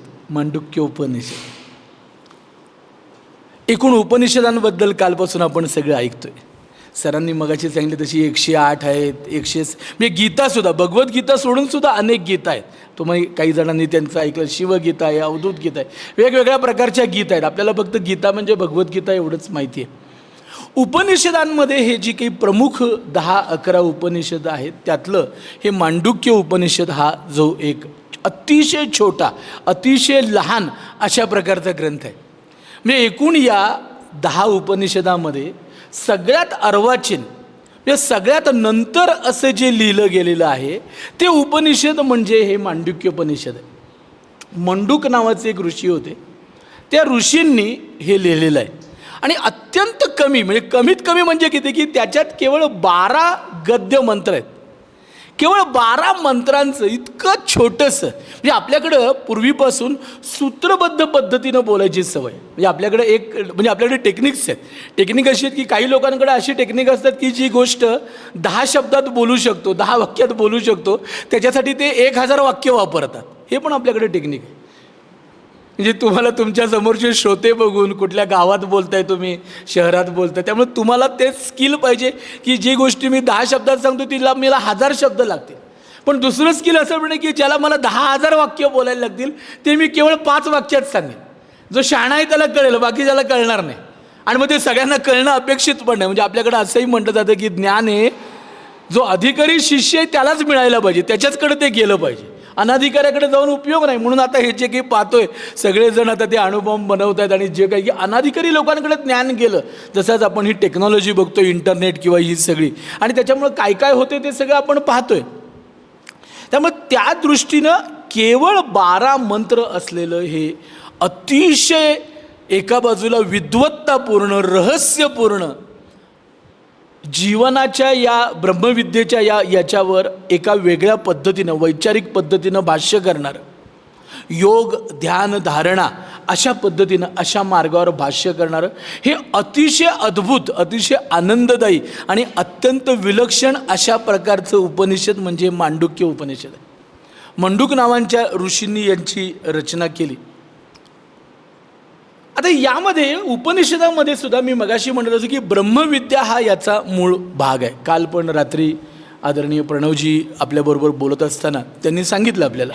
एकूण उपनिषदांबद्दल कालपासून आपण सगळं ऐकतोय. सरांनी मगाशी सांगितलं तशी 108 आहेत, म्हणजे गीतासुद्धा, भगवद्गीता सोडून सुद्धा अनेक गीता आहेत. तुम्ही काही जणांनी त्यांचं ऐकलं, शिवगीता आहे, अवधूत गीता आहे, वेगवेगळ्या प्रकारच्या गीता आहेत. आपल्याला फक्त गीता म्हणजे भगवद्गीता एवढंच माहिती आहे. उपनिषदांमध्ये हे जी काही प्रमुख 10-11 उपनिषद आहेत त्यातलं हे मांडुक्य उपनिषद हा जो एक अतिशय छोटा, अतिशय लहान अशा प्रकारचा ग्रंथ आहे. म्हणजे एकूण या 10 उपनिषदामध्ये सगळ्यात अर्वाचीन, म्हणजे सगळ्यात नंतर असं जे लिहिलं गेलेलं आहे ते उपनिषद म्हणजे हे मांडुक्य उपनिषद आहे. मंडूक नावाचे एक ऋषी होते, त्या ऋषींनी हे लिहिलेलं आहे आणि अत्यंत कमी, म्हणजे कमीत कमी म्हणजे किती की त्याच्यात केवळ 12 गद्य मंत्र आहेत. केवळ 12 मंत्रांचं इतकं छोटंसं, म्हणजे आपल्याकडं पूर्वीपासून सूत्रबद्ध पद्धतीनं बोलायची सवय, म्हणजे आपल्याकडे टेक्निक्स आहेत. टेक्निक अशी आहेत की काही लोकांकडे अशी टेक्निक असतात की जी गोष्ट 10 शब्दात बोलू शकतो, 10 वाक्यात बोलू शकतो, त्याच्यासाठी ते 1000 वाक्य वापरतात. हे पण आपल्याकडे टेक्निक आहे. म्हणजे तुम्हाला तुमच्या समोरचे श्रोते बघून कुठल्या गावात बोलताय, तुम्ही शहरात बोलताय, त्यामुळे तुम्हाला ते स्किल पाहिजे की जी गोष्टी मी 10 शब्दात सांगतो तिला मला 1000 शब्द लागतील. पण दुसरं स्किल असं म्हणे की ज्याला मला 10,000 वाक्य बोलायला लागतील ते मी केवळ 5 वाक्यात सांगेन. जो शहाणा आहे त्याला कळेल, बाकी ज्याला कळणार नाही. आणि मग ते सगळ्यांना कळणं अपेक्षित पण नाही. म्हणजे आपल्याकडे असंही म्हटलं जातं की ज्ञान हे जो अधिकारी शिष्य आहे त्यालाच मिळायला पाहिजे, त्याच्याचकडे ते गेलं पाहिजे, अनाधिकाऱ्याकडे जाऊन उपयोग नाही. म्हणून आता हे जे काही पाहतोय सगळेजण आता ते अणुबॉम्ब बनवत आहेत आणि जे काही अनाधिकारी लोकांकडे ज्ञान गेलं, जसंच आपण ही टेक्नॉलॉजी बघतो, इंटरनेट किंवा ही सगळी, आणि त्याच्यामुळं काय काय होते ते सगळं आपण पाहतोय. त्यामुळे त्या दृष्टीनं केवळ 12 मंत्र असलेलं हे अतिशय एका बाजूला विद्वत्तापूर्ण, रहस्यपूर्ण जीवनाच्या या ब्रह्मविद्येच्या याच्यावर एका वेगळ्या पद्धतीनं, वैचारिक पद्धतीनं भाष्य करणारं, योग, ध्यान, धारणा अशा पद्धतीनं, अशा मार्गावर भाष्य करणारं हे अतिशय अद्भुत, अतिशय आनंददायी आणि अत्यंत विलक्षण अशा प्रकारचं उपनिषद म्हणजे मांडुक्य उपनिषद आहे. मंडूक नावांच्या ऋषींनी यांची रचना केली. आता यामध्ये उपनिषदामध्ये सुद्धा मी मगाशी म्हणत होतो की ब्रह्मविद्या हा याचा मूळ भाग आहे. काल पण रात्री आदरणीय प्रणवजी आपल्याबरोबर बोलत असताना त्यांनी सांगितलं आपल्याला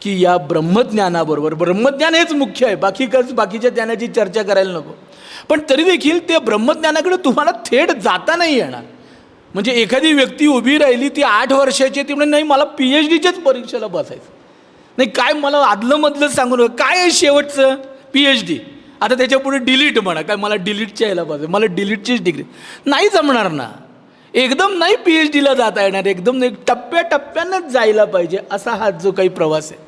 की या ब्रह्मज्ञानाबरोबर, ब्रह्मज्ञान हेच मुख्य आहे, बाकीच्या ज्ञानाची चर्चा करायला नको, पण तरी देखील ते ब्रह्मज्ञानाकडे तुम्हाला थेट जाता नाही येणार. म्हणजे एखादी व्यक्ती उभी राहिली, ती 8 वर्षाची, ती म्हणजे नाही मला PhDच्याच परीक्षेला बसायचं नाही, काय मला आदलंमधलं सांगू नका, काय आहे शेवटचं PhD, आता त्याच्या पुढे डिलीट म्हणा, काय मला डिलीटच्या यायला पाहिजे, मला डिलीटचीच डिग्री नाही जमणार ना. एकदम नाही PhDला जाता येणार, एकदम नाही, टप्प्याटप्प्यानंच जायला पाहिजे असा हा जो काही प्रवास आहे.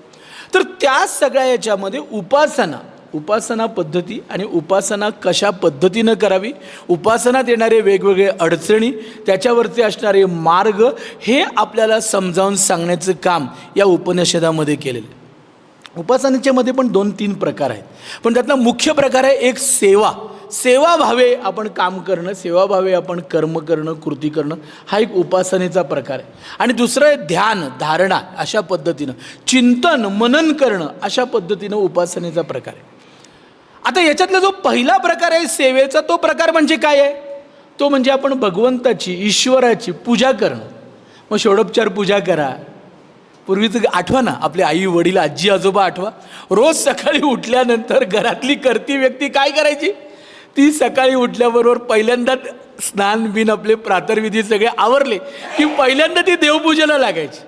तर त्या सगळ्या याच्यामध्ये उपासना उपासना पद्धती आणि उपासना कशा पद्धतीनं करावी, उपासनात येणारे वेगवेगळे अडचणी, त्याच्यावरचे असणारे मार्ग, हे आपल्याला समजावून सांगण्याचं काम या उपनिषदामध्ये केलेलं आहे. उपासनेच्यामध्ये पण 2-3 प्रकार आहेत, पण त्यातला मुख्य प्रकार आहे एक सेवाभावे आपण काम करणं, सेवाभावे आपण कर्म करणं, कृती करणं, हा एक उपासनेचा प्रकार आहे. आणि दुसरं आहे ध्यान, धारणा, अशा पद्धतीनं चिंतन, मनन करणं, अशा पद्धतीनं उपासनेचा प्रकार आहे. आता याच्यातला जो पहिला प्रकार आहे सेवेचा, तो प्रकार म्हणजे काय आहे? तो म्हणजे आपण भगवंताची, ईश्वराची पूजा करणं. मग षोडोपचार पूजा करा. पूर्वीचं आठवा ना, आपले आई वडील, आजी आजोबा आठवा. रोज सकाळी उठल्यानंतर घरातली करती व्यक्ती काय करायची? ती सकाळी उठल्याबरोबर पहिल्यांदा स्नान बिन आपले प्रातर्विधी सगळे आवरले की पहिल्यांदा ती देवपूजेला लागायची.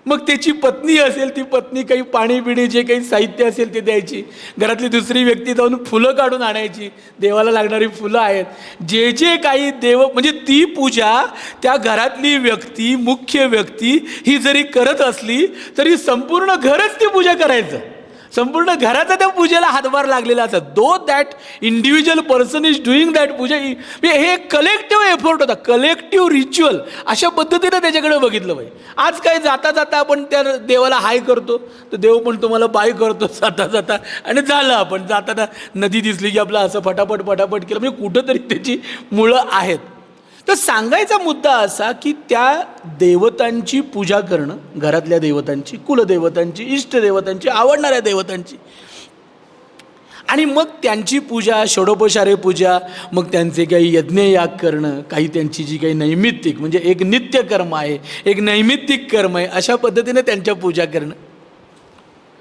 मग त्याची पत्नी असेल, ती पत्नी काही पाणी बिणी जे काही साहित्य असेल ते द्यायची. घरातली दुसरी व्यक्ती जाऊन फुलं काढून आणायची, देवाला लागणारी फुलं आहेत, जे जे काही देव, म्हणजे ती पूजा त्या घरातली व्यक्ती, मुख्य व्यक्ती ही जरी करत असली तरी संपूर्ण घरच ती पूजा करायचं. संपूर्ण घराचा त्या पूजेला हातभार लागलेला असतात. Though that individual person is doing that puja, हे कलेक्टिव्ह एफर्ट होता, कलेक्टिव्ह रिच्युअल, अशा पद्धतीनं त्याच्याकडे बघितलं पाहिजे. आज काय जाता जाता आपण त्या देवाला हाय करतो, तर देव पण तुम्हाला बाय करतो जाता जाता, आणि झालं. आपण जाताना नदी दिसली की आपलं असं फटाफट केलं, म्हणजे कुठंतरी त्याची मुळं आहेत. तर सांगायचा मुद्दा असा की त्या देवतांची पूजा करणं, घरातल्या देवतांची, कुलदेवतांची, इष्टदेवतांची, आवडणाऱ्या देवतांची, आणि मग त्यांची पूजा, षोडोपचारे पूजा, मग त्यांचे काही यज्ञयाग करणं, काही त्यांची जी काही नैमित्तिक, म्हणजे एक नित्यकर्म आहे, एक नैमित्तिक कर्म आहे, अशा पद्धतीने त्यांच्या पूजा करणं,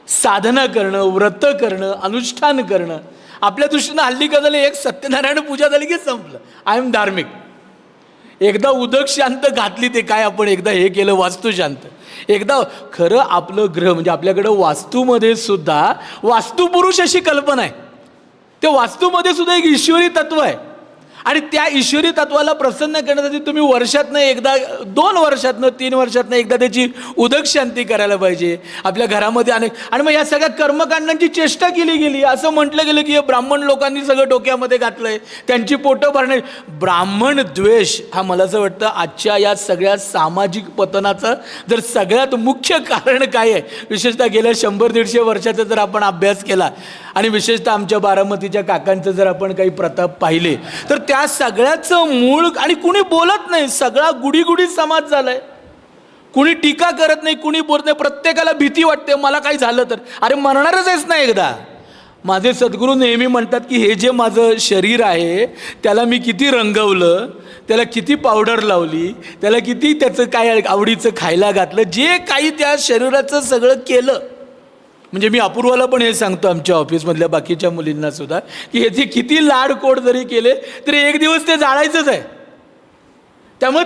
साधना करणं, व्रत करणं, अनुष्ठान करणं. आपल्या दृष्टीनं हल्ली का झालं, एक सत्यनारायण पूजा झाली की संपलं, आय एम धार्मिक. एकदा उदक शांत घातली, ते काय आपण एकदा हे केलं वास्तू शांत. एकदा खरं आपलं ग्रह, म्हणजे आपल्याकडं वास्तूमध्ये सुद्धा वास्तुपुरुष अशी कल्पना आहे. ते वास्तूमध्ये सुद्धा एक ईश्वरी तत्व आहे, आणि त्या ईश्वरी तत्वाला प्रसन्न करण्यासाठी तुम्ही वर्षातनं एकदा, 2 वर्षातनं, 3 वर्षातनं एकदा त्याची उदक शांती करायला पाहिजे आपल्या घरामध्ये. आणि मग या सगळ्या कर्मकांडांची चेष्टा केली गेली. असं म्हटलं गेलं की हे ब्राह्मण लोकांनी सगळं डोक्यामध्ये घातलंय, त्यांची पोटं भरणे. ब्राह्मण द्वेष हा मला असं वाटतं आजच्या या सगळ्या सामाजिक पतनाचं जर सगळ्यात मुख्य कारण काय आहे, विशेषतः गेल्या 100-150 वर्षाचा जर आपण अभ्यास केला, आणि विशेषतः आमच्या बारामतीच्या काकांचं जर आपण काही प्रताप पाहिले, तर त्या सगळ्याचं मूळ, आणि कुणी बोलत नाही, सगळा गुडी समाज झालाय. कुणी टीका करत नाही, कुणी बोलत नाही. प्रत्येकाला भीती वाटते, मला काही झालं तर, अरे मरणारच आहेस ना एकदा. माझे सद्गुरू नेहमी म्हणतात की हे जे माझं शरीर आहे त्याला मी किती रंगवलं, त्याला किती पावडर लावली, त्याला किती त्याचं काय आवडीचं खायला घातलं, जे काही त्या शरीराचं सगळं केलं. म्हणजे मी अपूर्वाला पण हे सांगतो, आमच्या ऑफिसमधल्या बाकीच्या मुलींना सुद्धा, की ह्याचे किती लाडकोड जरी केले तरी एक दिवस ते जाळायचंच आहे. त्यामुळे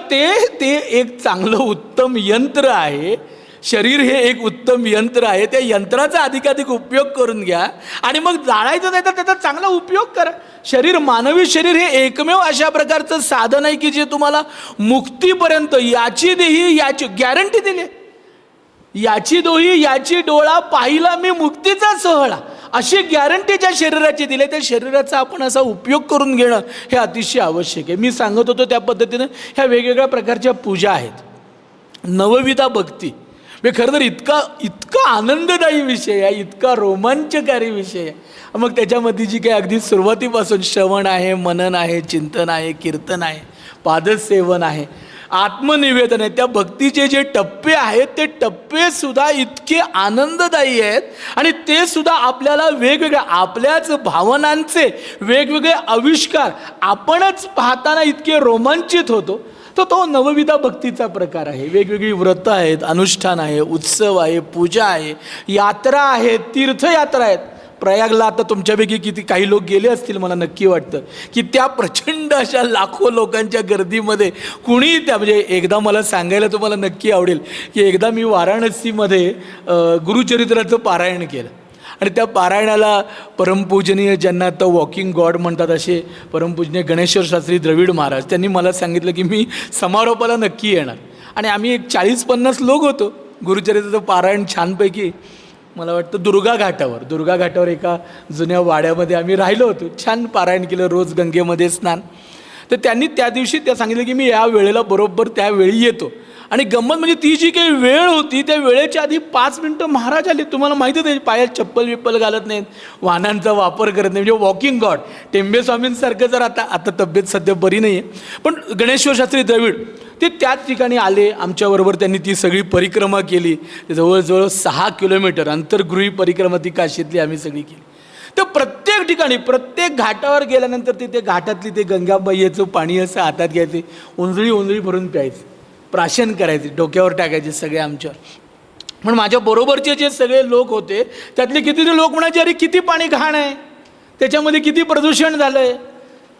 ते एक चांगलं उत्तम यंत्र आहे. शरीर हे एक उत्तम यंत्र आहे. त्या यंत्राचा अधिकाधिक उपयोग करून घ्या, आणि मग जाळायचं नाही तर त्याचा चांगला उपयोग करा. शरीर, मानवी शरीर हे एकमेव अशा प्रकारचं साधन आहे की जे तुम्हाला मुक्तीपर्यंत, याची देही याची गॅरंटी दिली. याची दोही याची डोळा, पाहिला मी मुक्तीचा सोहळा, अशी गॅरंटी ज्या शरीराची दिली, त्या शरीराचा आपण असा उपयोग करून घेणं हे अतिशय आवश्यक आहे. मी सांगत होतो त्या पद्धतीनं ह्या वेगवेगळ्या प्रकारच्या पूजा आहेत. नवविधा भक्ती, म्हणजे खरं तर इतका आनंददायी विषय आहे, इतका रोमांचकारी विषय आहे. मग त्याच्यामध्ये जी काही अगदी सुरुवातीपासून श्रवण आहे, मनन आहे, चिंतन आहे, कीर्तन आहे, पादसेवन आहे, आत्मनिवेदन आहे, त्या भक्तीचे जे टप्पे आहेत ते टप्पेसुद्धा इतके आनंददायी आहेत, आणि ते सुद्धा आपल्याला वेगवेगळ्या आपल्याच भावनांचे वेगवेगळे आविष्कार आपणच पाहताना इतके रोमांचित होतो. तो नवविधा भक्तीचा प्रकार आहे. वेगवेगळी व्रतं आहेत, अनुष्ठान आहे, उत्सव आहे, पूजा आहे, यात्रा आहेत, तीर्थयात्रा आहेत. प्रयागला आता तुमच्यापैकी किती काही लोक गेले असतील, मला नक्की वाटतं की त्या प्रचंड अशा लाखो लोकांच्या गर्दीमध्ये कुणी त्या, म्हणजे एकदा मला सांगायला तुम्हाला नक्की आवडेल की एकदा मी वाराणसीमध्ये गुरुचरित्राचं पारायण केलं, आणि त्या पारायणाला परमपूजनीय, ज्यांना आता वॉकिंग गॉड म्हणतात, असे परमपूजनीय गणेश्वर शास्त्री द्रविड महाराज, त्यांनी मला सांगितलं की मी समारोपाला नक्की येणार. आणि आम्ही एक 40-50 लोक होतो. गुरुचरित्राचं पारायण छानपैकी मला वाटतं दुर्गा घाटावर एका जुन्या वाड्यामध्ये आम्ही राहिलो होतो. छान पारायण केलं, रोज गंगेमध्ये स्नान. तर त्यांनी त्या दिवशी त्या सांगितलं की मी या वेळेला बरोबर त्यावेळी येतो. आणि गंमत म्हणजे ती जी काही वेळ होती त्या वेळेच्या आधी 5 मिनटं महाराज आले. तुम्हाला माहिती आहे पायात चप्पल विप्पल घालत नाहीत, वाहनांचा वापर करत नाही, म्हणजे वॉकिंग गॉड. टेंबे स्वामींसारखं जर आता तब्येत सध्या बरी नाही आहे, पण गणेश्वर शास्त्री द्रविड ते त्याच ठिकाणी आले. आमच्याबरोबर त्यांनी ती सगळी परिक्रमा केली. जवळजवळ 6 किलोमीटर अंतर्गृही परिक्रमा ती काशीतली आम्ही सगळी केली. तर प्रत्येक ठिकाणी प्रत्येक घाटावर गेल्यानंतर तिथे घाटातली ते गंगाबाईचं पाणी असं हातात घ्यायचे, उंजळी भरून प्यायचे, प्राशन करायचे, डोक्यावर टाकायचे सगळे आमच्यावर. पण माझ्या बरोबरचे जे सगळे लोक होते त्यातले कितीतरी लोक म्हणायचे अरे किती पाणी घाण आहे, त्याच्यामध्ये किती प्रदूषण झालं आहे,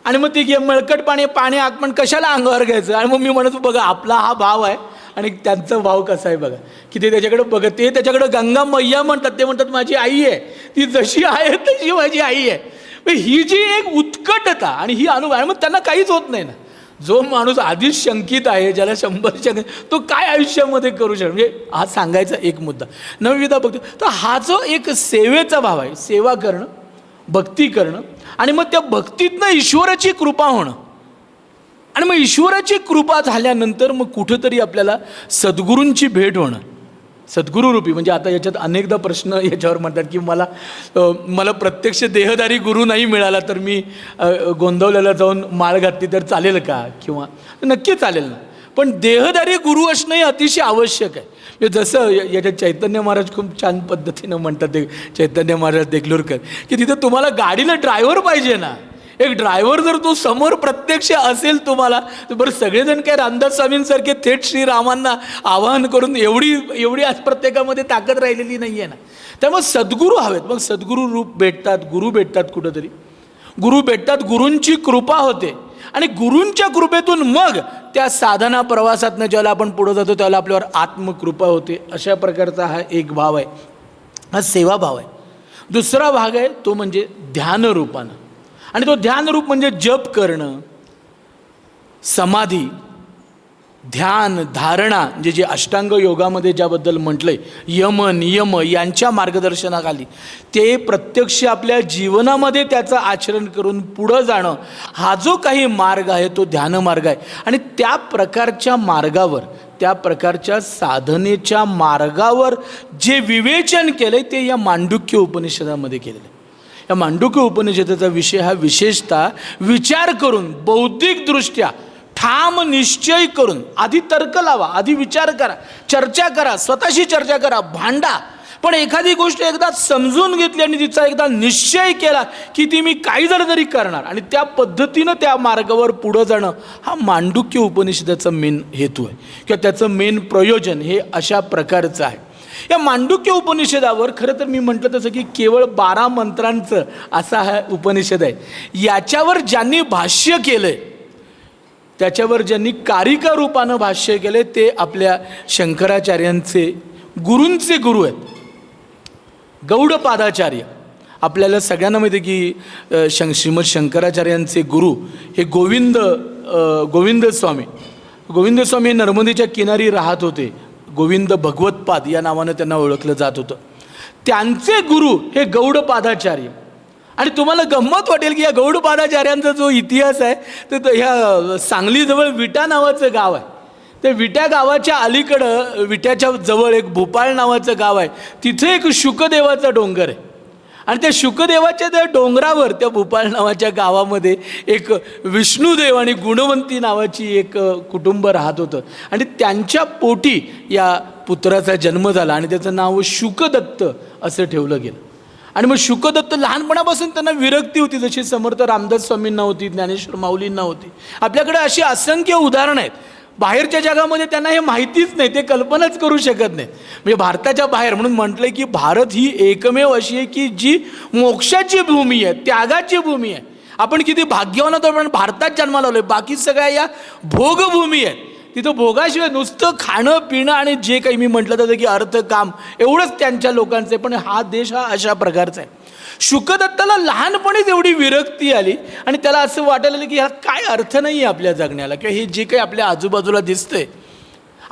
आणि मग ते मळकट पाणी आपण कशाला अंगावर घ्यायचं. आणि मग मी म्हणतो बघा आपला हा भाव आहे आणि त्यांचा भाव कसा आहे बघा, की ते त्याच्याकडे बघत, ते त्याच्याकडे गंगा मैया म्हणतात, ते म्हणतात माझी आई आहे, ती जशी आहे तशी माझी आई आहे. ही जी एक उत्कटता आणि ही अनुभव, आणि मग त्यांना काहीच होत नाही ना. जो माणूस आधीच शंकित आहे, ज्याला 100 शंका, तो काय आयुष्यामध्ये करू शकतो, म्हणजे हा सांगायचा एक मुद्दा. नवविधा भक्ती, तर हा जो एक सेवेचा भाव आहे, सेवा करणं, भक्ती करणं, आणि मग त्या भक्तीतनं ईश्वराची कृपा होणं, आणि मग ईश्वराची कृपा झाल्यानंतर मग कुठंतरी आपल्याला सद्गुरूंची भेट होणं, सद्गुरूरूपी. म्हणजे आता याच्यात अनेकदा प्रश्न याच्यावर म्हणतात की मला प्रत्यक्ष देहधारी गुरु नाही मिळाला तर मी गोंदवल्याला जाऊन माळ घातली तर चालेल का, किंवा नक्की चालेल ना. पण देहधारी गुरु असणं हे अतिशय आवश्यक आहे. म्हणजे जसं याच्यात चैतन्य महाराज खूप छान पद्धतीनं म्हणतात, ते चैतन्य महाराज देगलूरकर, की तिथं तुम्हाला गाडीला ड्रायव्हर पाहिजे ना. एक ड्रायव्हर जर तो समोर प्रत्यक्ष असेल तुम्हाला, तर बरं सगळेजण काय रामदास स्वामींसारखे थेट श्रीरामांना आवाहन करून एवढी आज प्रत्येकामध्ये ताकद राहिलेली नाही आहे ना. त्यामुळे सद्गुरू हवेत. मग सद्गुरू रूप भेटतात, गुरु भेटतात, कुठंतरी गुरु भेटतात, गुरूंची कृपा होते, आणि गुरूंच्या कृपेतून मग त्या साधना प्रवासातनं ज्याला आपण पुढं जातो त्याला आपल्यावर आत्मकृपा होते. अशा प्रकारचा हा एक भाव आहे, हा सेवाभाव आहे. दुसरा भाग आहे तो म्हणजे ध्यानरूपानं, आणि तो ध्यानरूप म्हणजे जप करणं, समाधी, ध्यान, धारणा, जे अष्टांग योगामध्ये ज्याबद्दल म्हटलंय, यम नियम यांच्या मार्गदर्शनाखाली ते प्रत्यक्ष आपल्या जीवनामध्ये त्याचं आचरण करून पुढं जाणं, हा जो काही मार्ग आहे तो ध्यान मार्ग आहे. आणि त्या प्रकारच्या मार्गावर, त्या प्रकारच्या साधनेच्या मार्गावर जे विवेचन केलंय ते या मांडुक्य उपनिषदामध्ये केलेलं आहे. या मांडुक्य उपनिषदेचा विषय हा विशेषतः विचार करून, बौद्धिकदृष्ट्या ठाम निश्चय करून, आधी तर्क लावा, आधी विचार करा, चर्चा करा, स्वतःशी चर्चा करा, भांडा, पण एखादी गोष्ट एकदा समजून घेतली आणि तिचा एकदा निश्चय केला की ती मी काही जरी करणार, आणि त्या पद्धतीनं त्या मार्गावर पुढं जाणं, हा मांडुक्य उपनिषदाचा मेन हेतू आहे, किंवा त्याचं मेन प्रयोजन हे अशा प्रकारचं आहे. या मांडुक्य उपनिषदावर खरं तर मी म्हटलं तसं की केवळ 12 मंत्रांचं असा हा उपनिषद आहे. याच्यावर ज्यांनी भाष्य केलं आहे, त्याच्यावर ज्यांनी कारिका रूपानं भाष्य केले ते आपल्या शंकराचार्यांचे गुरूंचे गुरु आहेत, गौडपादाचार्य. आपल्याला सगळ्यांना माहिती आहे की श्रीमद शंकराचार्यांचे गुरु हे गोविंद स्वामी हे नर्मदेच्या किनारी राहत होते. गोविंद भगवतपाद या नावानं त्यांना ओळखलं जात होतं. त्यांचे गुरु हे गौडपादाचार्य. आणि तुम्हाला गंमत वाटेल की या गौडपादाचार्यांचा जो इतिहास आहे तर ह्या सांगलीजवळ विटा नावाचं गाव आहे. त्या विट्या गावाच्या अलीकडं, विट्याच्या जवळ एक भोपाळ नावाचं गाव आहे, तिथे एक शुकदेवाचा डोंगर आहे. आणि त्या शुकदेवाच्या त्या डोंगरावर, त्या भोपाळ नावाच्या गावामध्ये एक विष्णुदेव आणि गुणवंती नावाची एक कुटुंब राहत होतं. आणि त्यांच्या पोटी या पुत्राचा जन्म झाला आणि त्याचं नाव शुकदत्त असं ठेवलं गेलं. आणि मग शुकदत्त लहानपणापासून त्यांना विरक्ती होती, जशी समर्थ रामदास स्वामींना होती, ज्ञानेश्वर माऊलींना होती. आपल्याकडे अशी असंख्य उदाहरणं आहेत. बाहेरच्या जगामध्ये त्यांना हे माहितीच नाही, ते कल्पनाच करू शकत नाहीत. म्हणजे भारताच्या बाहेर, म्हणून म्हटलंय की भारत ही एकमेव अशी आहे की जी मोक्षाची भूमी आहे, त्यागाची भूमी आहे. आपण किती भाग्यवान होतो, पण भारतात जन्माला आलोय. बाकी सगळ्या या भोगभूमी आहेत. तिथं भोगाशिवाय नुसतं खाणं पिणं आणि जे काही मी म्हटलं जातं की अर्थ काम, एवढंच त्यांच्या लोकांचं आहे. पण हा देश हा अशा प्रकारचा आहे. शुकदत्ताला लहानपणीच एवढी विरक्ती आली आणि त्याला असं वाटायला लागलं की ह्या काय अर्थ नाही आहे आपल्या जगण्याला, किंवा हे जे काही आपल्या आजूबाजूला दिसतंय.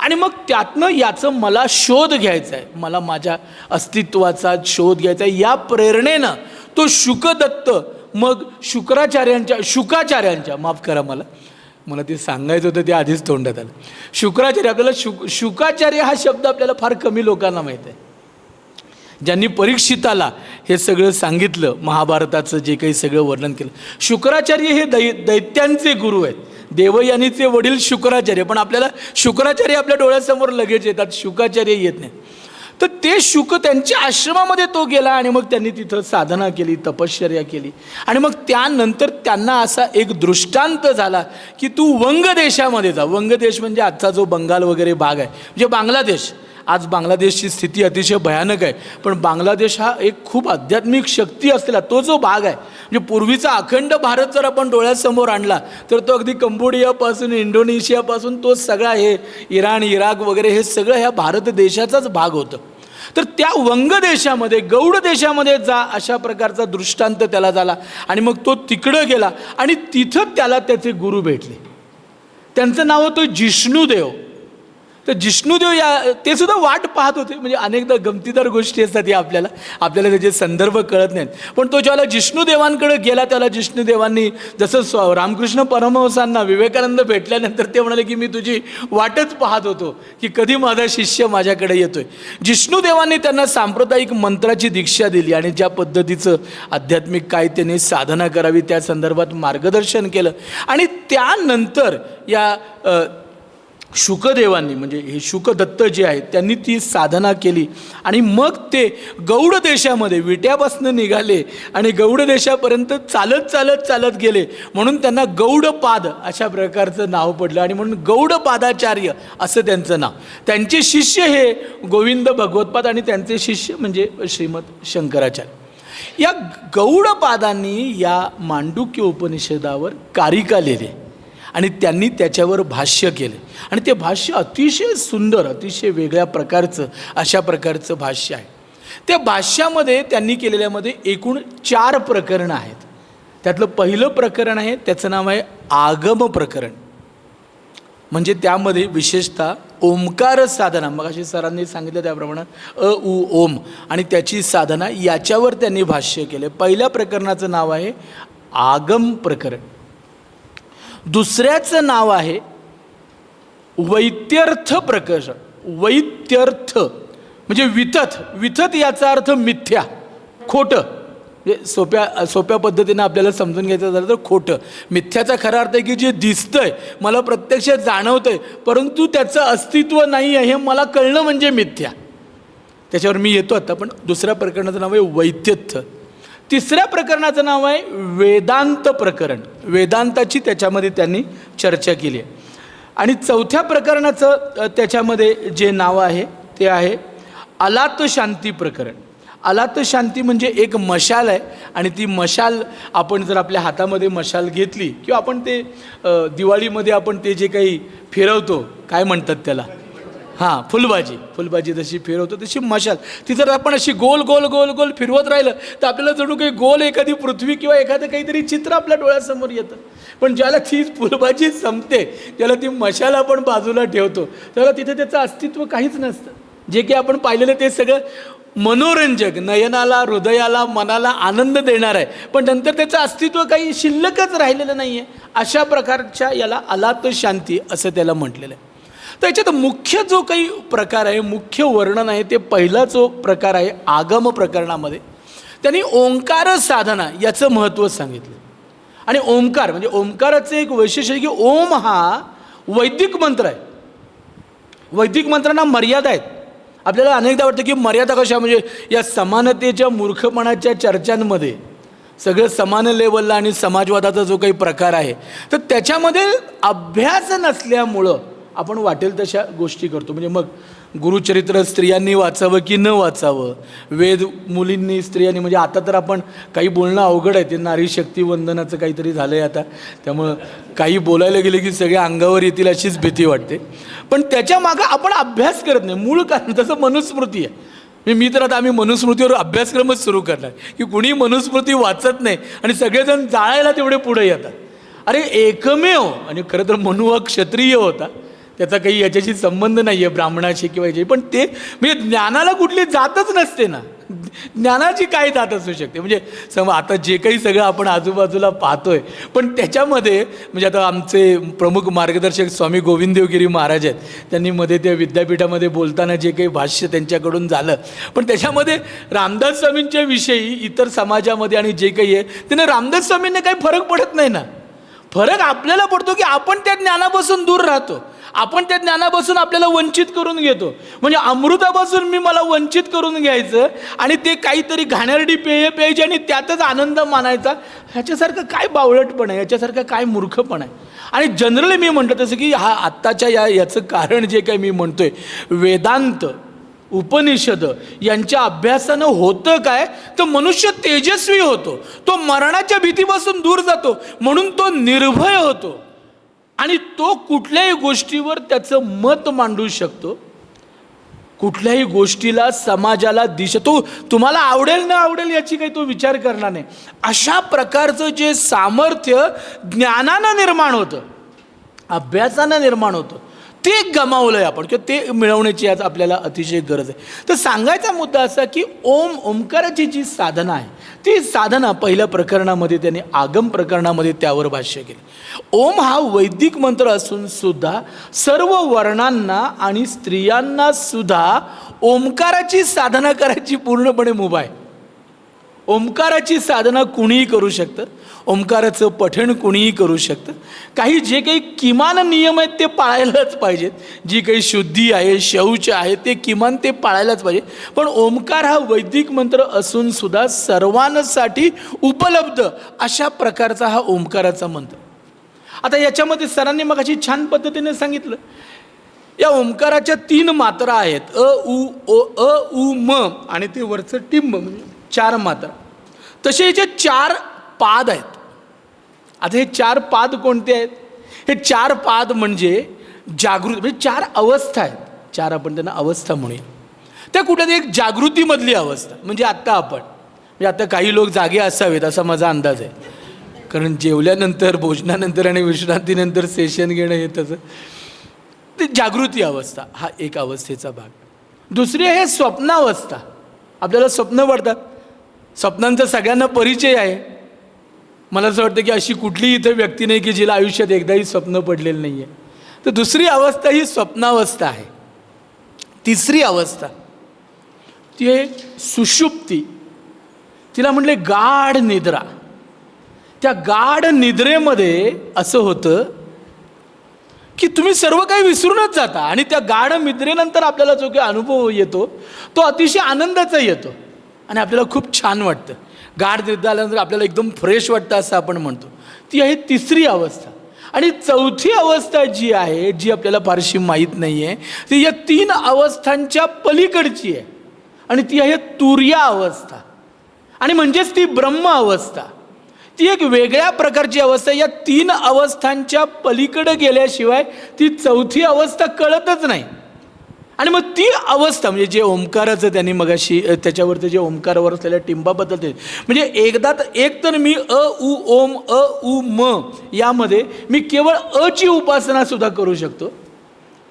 आणि मग त्यातनं याचं मला शोध घ्यायचा आहे, मला माझ्या अस्तित्वाचा शोध घ्यायचा आहे, या प्रेरणेनं तो शुकदत्त मग शुकाचार्यांच्या माफ करा मला ते सांगायचं होतं ते आधीच तोंडात आलं. शुक्राचार्य, आपल्याला शुकाचार्य हा शब्द आपल्याला फार कमी लोकांना माहीत आहे. ज्यांनी परीक्षिताला हे सगळं सांगितलं, महाभारताचं जे काही सगळं वर्णन केलं, शुक्राचार्य हे दैत्यांचे गुरु आहेत. देवयानीचे वडील शुक्राचार्य, पण आपल्याला शुक्राचार्य आपल्या डोळ्यासमोर लगेच येतात, शुकाचार्य येत नाही. तर ते शुक त्यांच्या आश्रमामध्ये तो गेला आणि मग त्यांनी तिथं साधना केली, तपश्चर्या केली. आणि मग त्यानंतर त्यांना असा एक दृष्टांत झाला की तू वंग देशामध्ये जा. वंग देश म्हणजे आजचा जो बंगाल वगैरे भाग आहे, म्हणजे बांगलादेश. आज बांगलादेशची स्थिती अतिशय भयानक आहे, पण बांगलादेश हा एक खूप आध्यात्मिक शक्ती असलेला तो जो भाग आहे, म्हणजे पूर्वीचा अखंड भारत जर आपण डोळ्यासमोर आणला तर तो अगदी कंबोडियापासून इंडोनेशियापासून तो सगळा हे इराण, इराक वगैरे हे सगळं ह्या भारत देशाचाच भाग होतं. तर त्या वंग देशामध्ये, गौड देशामध्ये जा, अशा प्रकारचा दृष्टांत त्याला झाला. आणि मग तो तिकडं गेला आणि तिथं त्याला त्याचे गुरु भेटले. त्यांचं नाव होतं जिष्णुदेव. तर जिष्णुदेव ते सुद्धा वाट पाहत होते. म्हणजे अनेकदा गमतीदार गोष्टी असतात या, आपल्याला त्याचे संदर्भ कळत नाहीत. पण तो ज्याला जिष्णुदेवांकडे गेला त्याला जिष्णुदेवांनी, जसं रामकृष्ण परमहंसांना विवेकानंद भेटल्यानंतर ते म्हणाले की मी तुझी वाटच पाहत होतो की कधी माझा शिष्य माझ्याकडे येतोय. जिष्णुदेवांनी त्यांना सांप्रदायिक मंत्राची दीक्षा दिली आणि ज्या पद्धतीचं आध्यात्मिक काय त्याने साधना करावी त्या संदर्भात मार्गदर्शन केलं. आणि त्यानंतर या शुकदेवांनी, म्हणजे हे शुकदत्त जे आहेत, त्यांनी ती साधना केली. आणि मग ते गौड देशामध्ये विट्यापासून निघाले आणि गौड देशापर्यंत चालत गेले. म्हणून त्यांना गौडपाद अशा प्रकारचं नाव पडलं आणि म्हणून गौडपादाचार्य असं त्यांचं नाव. त्यांचे शिष्य हे गोविंद भगवत्पाद आणि त्यांचे शिष्य म्हणजे श्रीमद शंकराचार्य. या गौडपादांनी या मांडुक्य उपनिषदावर कारिका लिहिली आणि त्यांनी त्याच्यावर भाष्य केले. आणि ते भाष्य अतिशय सुंदर, अतिशय वेगळ्या प्रकारचं अशा प्रकारचं भाष्य आहे. त्या भाष्यामध्ये त्यांनी केलेल्यामध्ये एकूण 4 प्रकरणं आहेत. त्यातलं पहिलं प्रकरण आहे, त्याचं नाव आहे आगम प्रकरण. म्हणजे त्यामध्ये विशेषतः ओंकार साधना, मग अशी सरांनी सांगितलं त्याप्रमाणे उ ओम आणि त्याची साधना, याच्यावर त्यांनी भाष्य केले. पहिल्या प्रकरणाचं नाव आहे आगम प्रकरण. दुसऱ्याचं नाव आहे वैत्यर्थ प्रकरण. वैत्यर्थ म्हणजे विथत याचा अर्थ मिथ्या, खोटं. म्हणजे सोप्या पद्धतीनं आपल्याला समजून घ्यायचं झालं तर खोटं. मिथ्याचा खरा अर्थ आहे की जे दिसतंय, मला प्रत्यक्षात जाणवतंय, परंतु त्याचं अस्तित्व नाही आहे हे मला कळणं म्हणजे मिथ्या. त्याच्यावर मी येतो आता. पण दुसऱ्या प्रकरणाचं नाव आहे वैत्यर्थ. तिसऱ्या प्रकरणाचं नाव आहे वेदांत प्रकरण. वेदांताची त्याच्यामध्ये त्यांनी चर्चा केली आहे. आणि चौथ्या प्रकरणाचं त्याच्यामध्ये जे नाव आहे ते आहे अलात शांती प्रकरण. अलात शांती म्हणजे एक मशाल आहे आणि ती मशाल आपण जर आपल्या हातामध्ये मशाल घेतली किंवा आपण ते दिवाळीमध्ये आपण ते जे काही फिरवतो, काय म्हणतात त्याला, हां, फुलबाजी जशी फिरवतो तशी मशाल, ती जर आपण अशी गोल गोल गोल गोल फिरवत राहिलं तर आपल्याला जणू काही गोल एखादी पृथ्वी किंवा एखादं काहीतरी चित्र आपल्या डोळ्यासमोर येतं. पण ज्याला ती फुलबाजी संपते, त्याला ती मशाल आपण बाजूला ठेवतो, त्याला तिथे त्याचं अस्तित्व काहीच नसतं. जे की आपण पाहिलेलं ते सगळं मनोरंजक, नयनाला, हृदयाला, मनाला आनंद देणार आहे, पण नंतर त्याचं अस्तित्व काही शिल्लकच राहिलेलं नाही आहे. अशा प्रकारच्या याला अलात शांती असं त्याला म्हटलेलं आहे. तर याच्यात मुख्य जो काही प्रकार आहे, मुख्य वर्णन आहे, ते पहिला जो प्रकार आहे आगम प्रकरणामध्ये त्यांनी ओंकार साधना याचं महत्त्व सांगितलं. आणि ओंकार म्हणजे ओंकाराचं एक वैशिष्ट्य आहे की ओम हा वैदिक मंत्र आहे. वैदिक मंत्रांना मर्यादा आहेत. आपल्याला अनेकदा वाटतं की मर्यादा कशा, म्हणजे या समानतेच्या मूर्खपणाच्या चर्चांमध्ये सगळं समान लेवलला आणि समाजवादाचा जो काही प्रकार आहे तर त्याच्यामध्ये अभ्यास नसल्यामुळं आपण वाटेल तशा गोष्टी करतो. म्हणजे मग गुरुचरित्र स्त्रियांनी वाचावं की न वाचावं, वेद मुलींनी स्त्रियांनी, म्हणजे आता तर आपण काही बोलणं अवघड आहे, ते नारी शक्ती वंदनाचं काहीतरी झालं आहे आता, त्यामुळं काही बोलायला गेले की सगळ्या अंगावर येतील अशीच भीती वाटते. पण त्याच्या मागं आपण अभ्यास करत नाही. मूळ कारण तसं मनुस्मृती आहे. मी तर आता आम्ही मनुस्मृतीवर अभ्यासक्रमच सुरू करणार की कुणी मनुस्मृती वाचत नाही आणि सगळेजण जाळायला तेवढे पुढे येतात. अरे एकमेव, आणि खरं तर मनू हा क्षत्रिय होता, त्याचा काही याच्याशी संबंध नाही आहे ब्राह्मणाशी किंवा याची, पण ते म्हणजे ज्ञानाला कुठली जातच नसते ना. ज्ञानाची काय जात असू शकते? म्हणजे आता जे काही सगळं आपण आजूबाजूला पाहतोय, पण त्याच्यामध्ये म्हणजे आता आमचे प्रमुख मार्गदर्शक स्वामी गोविंददेवगिरी महाराज आहेत, त्यांनी मध्ये त्या विद्यापीठामध्ये बोलताना जे काही भाष्य त्यांच्याकडून झालं, पण त्याच्यामध्ये रामदास स्वामींच्या विषयी इतर समाजामध्ये आणि जे काही आहे त्याने रामदास स्वामींना काही फरक पडत नाही ना. फरक आपल्याला पडतो की आपण त्या ज्ञानापासून दूर राहतो, आपण त्या ज्ञानापासून आपल्याला वंचित करून घेतो. म्हणजे अमृतापासून मला वंचित करून घ्यायचं आणि ते काहीतरी घाणेरडी पेय प्यायची आणि त्यातच आनंद मानायचा, ह्याच्यासारखं काय बावळटपण आहे, याच्यासारखं काय मूर्खपण आहे. आणि जनरली मी म्हणतो तसं की हा आत्ताच्या याचं कारण जे काही मी म्हणतोय, वेदांत उपनिषद यांच्या अभ्यासानं होतं काय, तर मनुष्य तेजस्वी होतो, तो मरणाच्या भीतीपासून दूर जातो, म्हणून तो निर्भय होतो आणि तो कुठल्याही गोष्टीवर त्याचं मत मांडू शकतो, कुठल्याही गोष्टीला समाजाला दिशा, तो तुम्हाला आवडेल ना आवडेल याची काही तो विचार करणार नाही. अशा प्रकारचं जे सामर्थ्य ज्ञानानं निर्माण होतं, अभ्यासानं निर्माण होतं, ते गमावलं आहे आपण, किंवा ते मिळवण्याची आज आपल्याला अतिशय गरज आहे. तर सांगायचा मुद्दा असा की ओंकाराची जी साधना आहे, ती साधना पहिल्या प्रकरणामध्ये त्यांनी आगम प्रकरणामध्ये त्यावर भाष्य केलं. ओम हा वैदिक मंत्र असून सुद्धा सर्व वर्णांना आणि स्त्रियांना सुद्धा ओंकाराची साधना करायची पूर्णपणे मुभा आहे. ओंकाराची साधना कुणीही करू शकतं, ओंकाराचं पठण कुणीही करू शकतं. काही जे काही किमान नियम आहेत ते पाळायलाच पाहिजेत, जी काही शुद्धी आहे, शौच आहे, ते किमान ते पाळायलाच पाहिजे. पण ओंकार हा वैदिक मंत्र असून सुद्धा सर्वांसाठी उपलब्ध अशा प्रकारचा हा ओंकाराचा मंत्र. आता याच्यामध्ये सरांनी मग अशी छान पद्धतीने सांगितलं, या ओंकाराच्या 3 मात्रा आहेत, अ उ ओ, अ उ म आणि ते वरचं टिंब, म्हणजे 4 मात्रा. तसे याचे 4 पाद आहेत. आता हे 4 पाद कोणते आहेत? हे 4 पाद म्हणजे जागृत, म्हणजे 4 अवस्था आहेत. 4 आपण त्यांना अवस्था म्हणूया. त्या कुठल्या एक जागृतीमधली अवस्था, म्हणजे आत्ता आपण, म्हणजे आता काही लोक जागे असावेत असा माझा अंदाज आहे, कारण जेवल्यानंतर, भोजनानंतर आणि विश्रांतीनंतर सेशन घेणं हे तसं, ते जागृती अवस्था हा एक अवस्थेचा भाग. दुसरी आहे स्वप्नावस्था. आपल्याला स्वप्न पडतात, स्वप्नांचा सगळ्यांना परिचय आहे. मला असं वाटतं की अशी कुठलीही इथे व्यक्ती नाही की जिला आयुष्यात एकदाही स्वप्न पडलेलं नाही आहे. तर दुसरी अवस्था ही स्वप्नावस्था आहे. तिसरी अवस्था ती आहे सुषुप्ती, तिला म्हटले गाढ निद्रा. त्या गाढ निद्रेमध्ये असं होतं की तुम्ही सर्व काही विसरूनच जाता आणि त्या गाढ निद्रेनंतर आपल्याला जो काही अनुभव येतो तो अतिशय आनंदाचा येतो आणि आपल्याला खूप छान वाटतं. गाढ निद्रा आल्यानंतर आपल्याला एकदम फ्रेश वाटतं असं आपण म्हणतो. ती आहे तिसरी अवस्था. आणि चौथी अवस्था जी आहे, जी आपल्याला फारशी माहीत नाही आहे, ती या 3 अवस्थांच्या पलीकडची आहे आणि ती आहे तुर्या अवस्था, आणि म्हणजेच ती ब्रह्म अवस्था. ती एक वेगळ्या प्रकारची अवस्था. या 3 अवस्थांच्या पलीकडे गेल्याशिवाय ती चौथी अवस्था कळतच नाही. आणि मग ती अवस्था म्हणजे जे ओंकाराचं त्यांनी मगाशी त्याच्यावरचं जे ओंकारावर असलेल्या टिंबाबद्दल ते, म्हणजे एक तर मी अ उ ओम, अ उ म यामध्ये मी केवळ अची उपासना सुद्धा करू शकतो.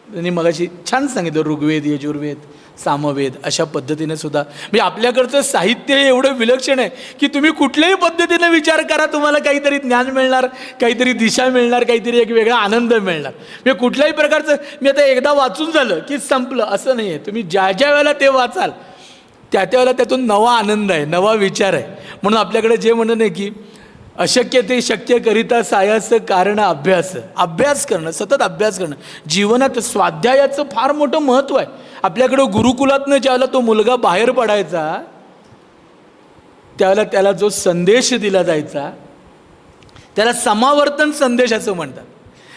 त्यांनी मगाशी छान सांगितलं, ऋग्वेद, यजुर्वेद, सामवेद अशा पद्धतीने सुद्धा. म्हणजे आपल्याकडचं साहित्य हे एवढं विलक्षण आहे की तुम्ही कुठल्याही पद्धतीने विचार करा, तुम्हाला काहीतरी ज्ञान मिळणार, काहीतरी दिशा मिळणार, काहीतरी एक वेगळा आनंद मिळणार. म्हणजे कुठल्याही प्रकारचं मी आता एकदा वाचून झालं की संपलं असं नाही आहे. तुम्ही ज्या ज्या वेळेला ते वाचाल त्या वेळेला त्यातून नवा आनंद आहे, नवा विचार आहे. म्हणून आपल्याकडे जे म्हणणं आहे की अशक्य ते शक्य करिता सायास कारण अभ्यास करणं, सतत अभ्यास करणं. जीवनात स्वाध्यायाचं फार मोठं महत्त्व आहे. आपल्याकडं गुरुकुलातनं ज्यावेळेला तो मुलगा बाहेर पडायचा त्यावेळेला त्याला जो संदेश दिला जायचा त्याला समावर्तन संदेश असं म्हणतात.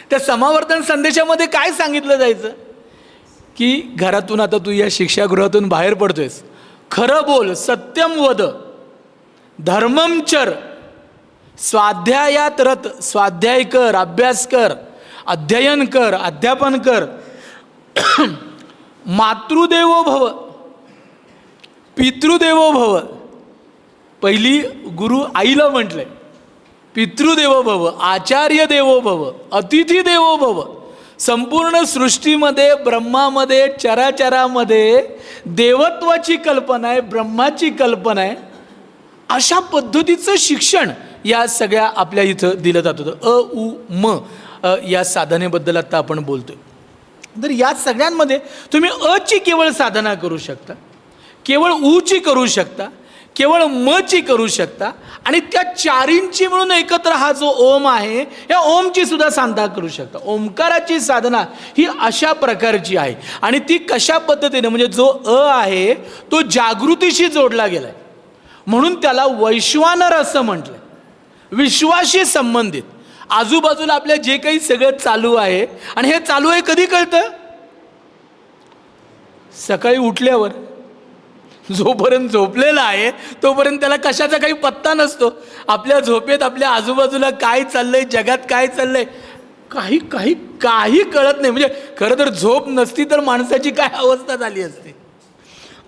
त्या समावर्तन संदेशामध्ये काय सांगितलं जायचं की घरातून आता तू या शिक्षागृहातून बाहेर पडतोयस, खरं बोल, सत्यम वद, धर्मम चर, स्वाध्यायात रत, स्वाध्याय कर, अभ्यास कर, अध्ययन कर, अध्यापन कर, मातृदेवो भव, पितृदेवो भव. पहिली गुरु आईला म्हटलंय, पितृदेवो भव, आचार्य देवो भव, अतिथी देवो भव, संपूर्ण सृष्टीमध्ये, ब्रह्मामध्ये, चराचरामध्ये देवत्वाची कल्पना आहे, ब्रह्माची कल्पना आहे. अशा पद्धतीचं शिक्षण या सगळ्या आपल्या इथं दिलं जात होतं. अ उ म या साधनेबद्दल आता आपण बोलतोय. तर या सगळ्यांमध्ये तुम्ही अची केवळ साधना करू शकता, केवळ ऊची करू शकता, केवळ मची करू शकता, आणि त्या चारींची मिळून एकत्र हा जो ओम आहे, या ओमची सुद्धा साधना करू शकता. ओंकाराची साधना ही अशा प्रकारची आहे. आणि ती कशा पद्धतीने, म्हणजे जो अ आहे तो जागृतीशी जोडला गेलाय, म्हणून त्याला वैश्वानर असं म्हटलंय. विश्वाशी संबंधित, आजूबाजूला आपल्या जे काही सगळं चालू आहे, आणि हे चालू आहे कधी कळतं? सकाळी उठल्यावर. जोपर्यंत झोपलेला आहे तोपर्यंत त्याला कशाचा काही पत्ता नसतो. आपल्या झोपेत आपल्या आजूबाजूला काय चाललंय, जगात काय चाललंय, काही काही काही कळत नाही. म्हणजे खरं तर झोप नसती तर माणसाची काय अवस्था झाली असते.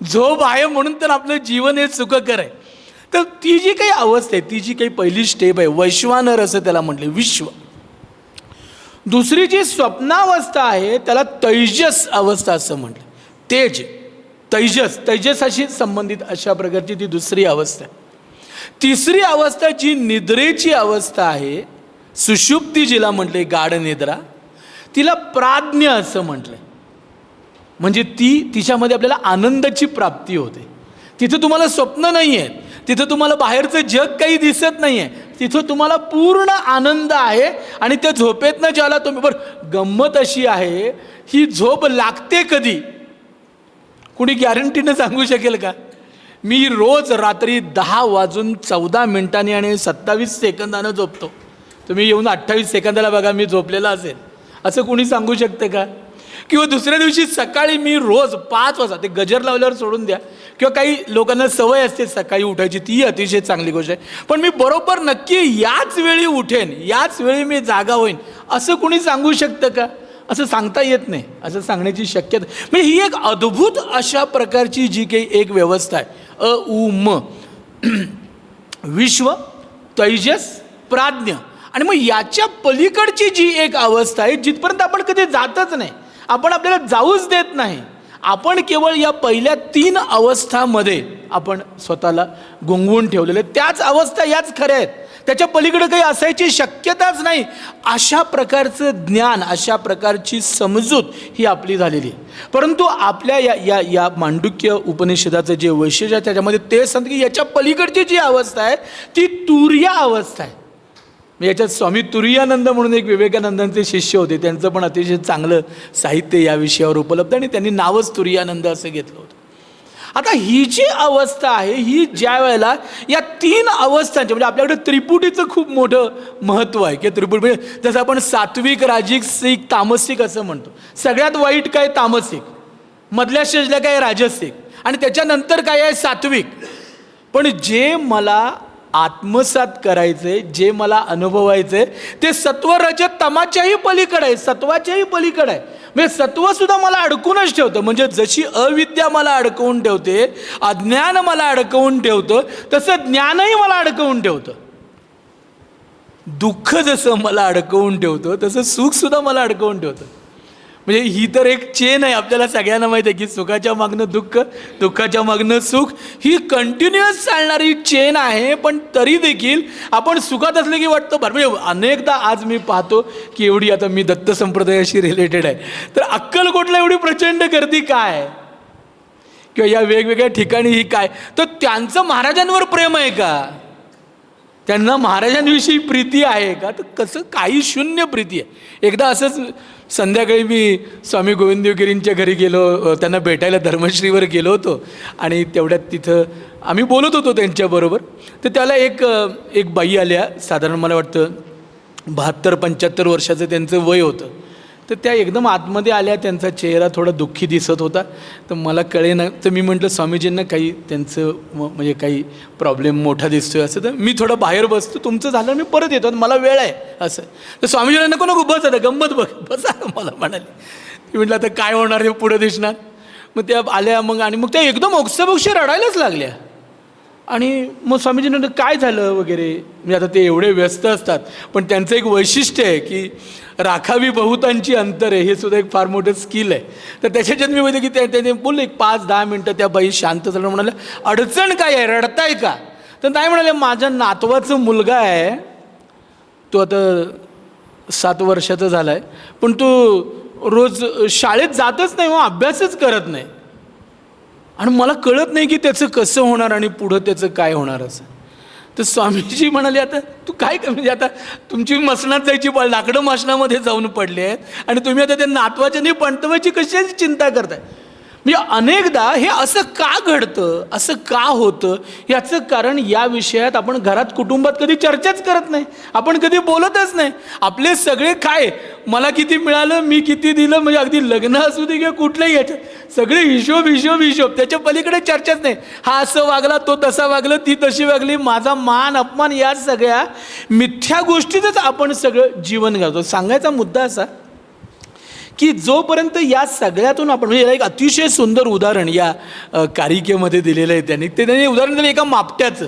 झोप आहे म्हणून तर आपलं जीवन हे सुखकर आहे. तर ती जी काही अवस्था आहे, ती जी काही पहिली स्टेप आहे, वैश्वानर असं त्याला म्हटले, विश्व. दुसरी जी स्वप्नावस्था आहे त्याला तैजस अवस्था असं म्हटलं. तेज, तैजस, तैजसाशी संबंधित अशा प्रकारची ती दुसरी अवस्था आहे. तिसरी अवस्था जी निद्रेची अवस्था आहे, सुषुप्ती जिला म्हटले, गाढ निद्रा, तिला प्राज्ञ असं म्हटलंय. म्हणजे तिच्यामध्ये आपल्याला आनंदाची प्राप्ती होते. तिथं तुम्हाला स्वप्न नाही आहेत, तिथं तुम्हाला बाहेरचं जग काही दिसत नाही आहे, तिथं तुम्हाला पूर्ण आनंद आहे. आणि त्या झोपेतनं ज्याला तुम्ही, बरं गंमत अशी आहे, ही झोप लागते कधी कुणी गॅरंटीनं सांगू शकेल का? मी रोज रात्री 10:14 आणि 27 सेकंदानं झोपतो. तुम्ही येऊन 28 सेकंदाला बघा मी झोपलेला असेल, असं कोणी सांगू शकते का? किंवा दुसऱ्या दिवशी सकाळी मी रोज 5 वाजता, ते गजर लावल्यावर सोडून द्या, किंवा काही लोकांना सवय असते सकाळी उठायची, ती अतिशय चांगली गोष्ट आहे, पण मी बरोबर नक्की याच वेळी उठेन, याच वेळी मी जागा होईन, असं कोणी सांगू शकतं का? असं सांगता येत नाही. असं सांगण्याची शक्यता, म्हणजे ही एक अद्भुत अशा प्रकारची जी काही एक व्यवस्था आहे. अ उ म, विश्व, तैजस, प्राज्ञ. आणि मग याच्या पलीकडची जी एक अवस्था आहे, जिथपर्यंत आपण कधी जातच नाही, आपण आपल्याला जाऊच देत नाही. आपण केवळ या पहिल्या 3 अवस्थामध्ये आपण स्वतःला गुंगवून ठेवलेले, त्याच अवस्था याच खऱ्या आहेत, त्याच्या पलीकडे काही असायची शक्यताच नाही. अशा प्रकारचं ज्ञान, अशा प्रकारची समजूत ही आपली झालेली आहे. परंतु आपल्या या मांडुक्य उपनिषदाचं जे वैशिष्ट्य आहे त्याच्यामध्ये ते सांगतं की याच्या पलीकडची जी अवस्था आहे ती तुर्या अवस्था आहे. याच्यात स्वामी तुरीयानंद म्हणून एक विवेकानंदांचे शिष्य होते, त्यांचं पण अतिशय चांगलं साहित्य या विषयावर उपलब्ध, आणि त्यांनी नावच तुरीयानंद असं घेतलं होतं. आता ही जी अवस्था आहे, ही ज्या वेळेला या 3 अवस्थांच्या, म्हणजे आपल्याकडे त्रिपुटीचं खूप मोठं महत्त्व आहे की त्रिपुटी, म्हणजे जसं आपण सात्विक, राजसिक, तामसिक असं म्हणतो. सगळ्यात वाईट काय? तामसिक. मधल्या स्टेजला काय? राजसिक. आणि त्याच्यानंतर काय आहे? सात्विक. पण जे मला आत्मसात करायचे, जे मला अनुभवायचे, ते सत्व, रज, तमाच्याही पलीकडे आहे, सत्वाच्याही पलीकडे आहे. म्हणजे सत्वसुद्धा मला अडकूनच ठेवतं. म्हणजे जशी अविद्या मला अडकवून ठेवते, अज्ञान मला अडकवून ठेवतं, तसं ज्ञानही मला अडकवून ठेवतं. दुःख जसं मला अडकवून ठेवतं, तसं सुखसुद्धा मला अडकवून ठेवतं. म्हणजे ही तर एक चेन आहे, आपल्याला सगळ्यांना माहिती आहे की सुखाच्या मागणं दुःख, दुःखाच्या मागणं सुख, ही कंटिन्युअस चालणारी चेन आहे. पण तरी देखील आपण सुखात असले की वाटतं बरं. म्हणजे अनेकदा आज मी पाहतो की एवढी, आता मी दत्त संप्रदायाशी रिलेटेड आहे, तर अक्कलकोटला एवढी प्रचंड गर्दी काय, किंवा या वेगवेगळ्या ठिकाणी ही काय, तर त्यांचं महाराजांवर प्रेम आहे का? त्यांना महाराजांविषयी प्रीती आहे का? तर कसं काही शून्य प्रीती आहे. एकदा असंच संध्याकाळी मी स्वामी गोविंददेवगिरींच्या घरी गेलो, त्यांना भेटायला धर्मश्रीवर गेलो होतो, आणि तेवढ्यात तिथं आम्ही बोलत होतो त्यांच्याबरोबर. तर त्याला एक बाई आल्या, साधारण मला वाटतं 72-75 वर्षाचं त्यांचं वय होतं. तर त्या एकदम आतमध्ये आल्या, त्यांचा चेहरा थोडा दुःखी दिसत होता. तर मला कळेना, तर मी म्हटलं स्वामीजींना काही त्यांचं म्हणजे काही प्रॉब्लेम मोठा दिसतोय असं, तर मी थोडं बाहेर बसतो, तुमचं झालं मी परत येतो, मला वेळ आहे असं. तर स्वामीजींना नको नको बस, आता गंमत बघ बसा मला म्हणाले. ती म्हटलं आता काय होणार हे पुढं दिसणार. मग त्या आल्या मग, आणि मग त्या एकदम ओक्सबोक्ष रडायलाच लागल्या. आणि मग स्वामीजी म्हणतात काय झालं वगैरे. म्हणजे आता ते एवढे व्यस्त असतात, पण त्यांचं एक वैशिष्ट्य आहे की राखावी बहुतांची अंतरे, हे सुद्धा एक फार मोठं स्किल आहे. तर त्याच्यात मी बघितलं की त्याने बोलले एक 5-10 मिनटं त्या बाई शांत झालं. म्हणाले अडचण काय आहे, रडताय का? तर नाही म्हणाले, माझ्या नातवाचं मुलगा आहे, तो आता 7 वर्षाचा झाला आहे, पण तो रोज शाळेत जातच नाही, मग अभ्यासच करत नाही, आणि मला कळत नाही की त्याचं कसं होणार आणि पुढं त्याचं काय होणार असं. तर स्वामीजी म्हणाले, आता तू काय म्हणजे आता तुमची मसणात जायची लाकडं मसणामध्ये जाऊन पडले आहेत आणि तुम्ही आता त्या नातवाच्या नाही पणतवायची कशाची चिंता करताय. म्हणजे अनेकदा हे असं का घडतं, असं का होतं, याचं कारण या विषयात आपण घरात कुटुंबात कधी चर्चाच करत नाही, आपण कधी बोलतच नाही. आपले सगळे काय, मला किती मिळालं, मी किती दिलं, म्हणजे अगदी लग्न असू दे किंवा कुठलंही याच्यात सगळे हिशोब हिशोब हिशोब, त्याच्या पलीकडे चर्चाच नाही. हा असं वागला, तो तसा वागला, ती तशी वागली, माझा मान अपमान, या सगळ्या मिथ्या गोष्टीतच आपण सगळं जीवन घालतो. सांगायचा मुद्दा असा की जोपर्यंत या सगळ्यातून आपण, म्हणजे एक अतिशय सुंदर उदाहरण या कारिकेमध्ये दिलेलं आहे त्यांनी उदाहरण दिलं एका मापट्याचं.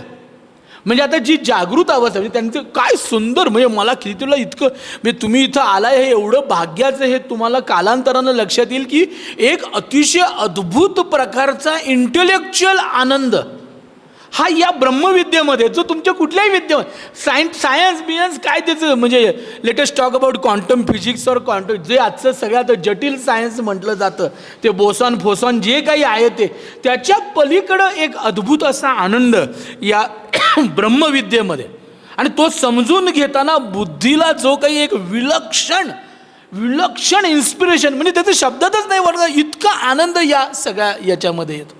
म्हणजे आता जी जागृत अवस्था, म्हणजे त्यांचं काय सुंदर, म्हणजे मला तुला इतकं, म्हणजे तुम्ही इथं आलाय हे एवढं भाग्याचं, हे तुम्हाला कालांतरानं लक्षात येईल की एक अतिशय अद्भुत प्रकारचा इंटेलेक्च्युअल आनंद हा या ब्रह्मविद्येमध्ये, जो तुमच्या कुठल्याही विद्येमध्ये, सायन्स बियन्स काय त्याचं, म्हणजे latest talk about quantum physics और क्वांटम, जे आजचं सगळ्यात जटिल सायन्स म्हटलं जातं, ते बोसॉन फोसॉन जे काही आहे ते, त्याच्या पलीकडं एक अद्भुत असा आनंद या ब्रह्मविद्येमध्ये. आणि तो समजून घेताना बुद्धीला जो काही एक विलक्षण इन्स्पिरेशन, म्हणजे त्याचे शब्दातच नाही वर्णन, इतका आनंद या सगळ्या याच्यामध्ये येतो.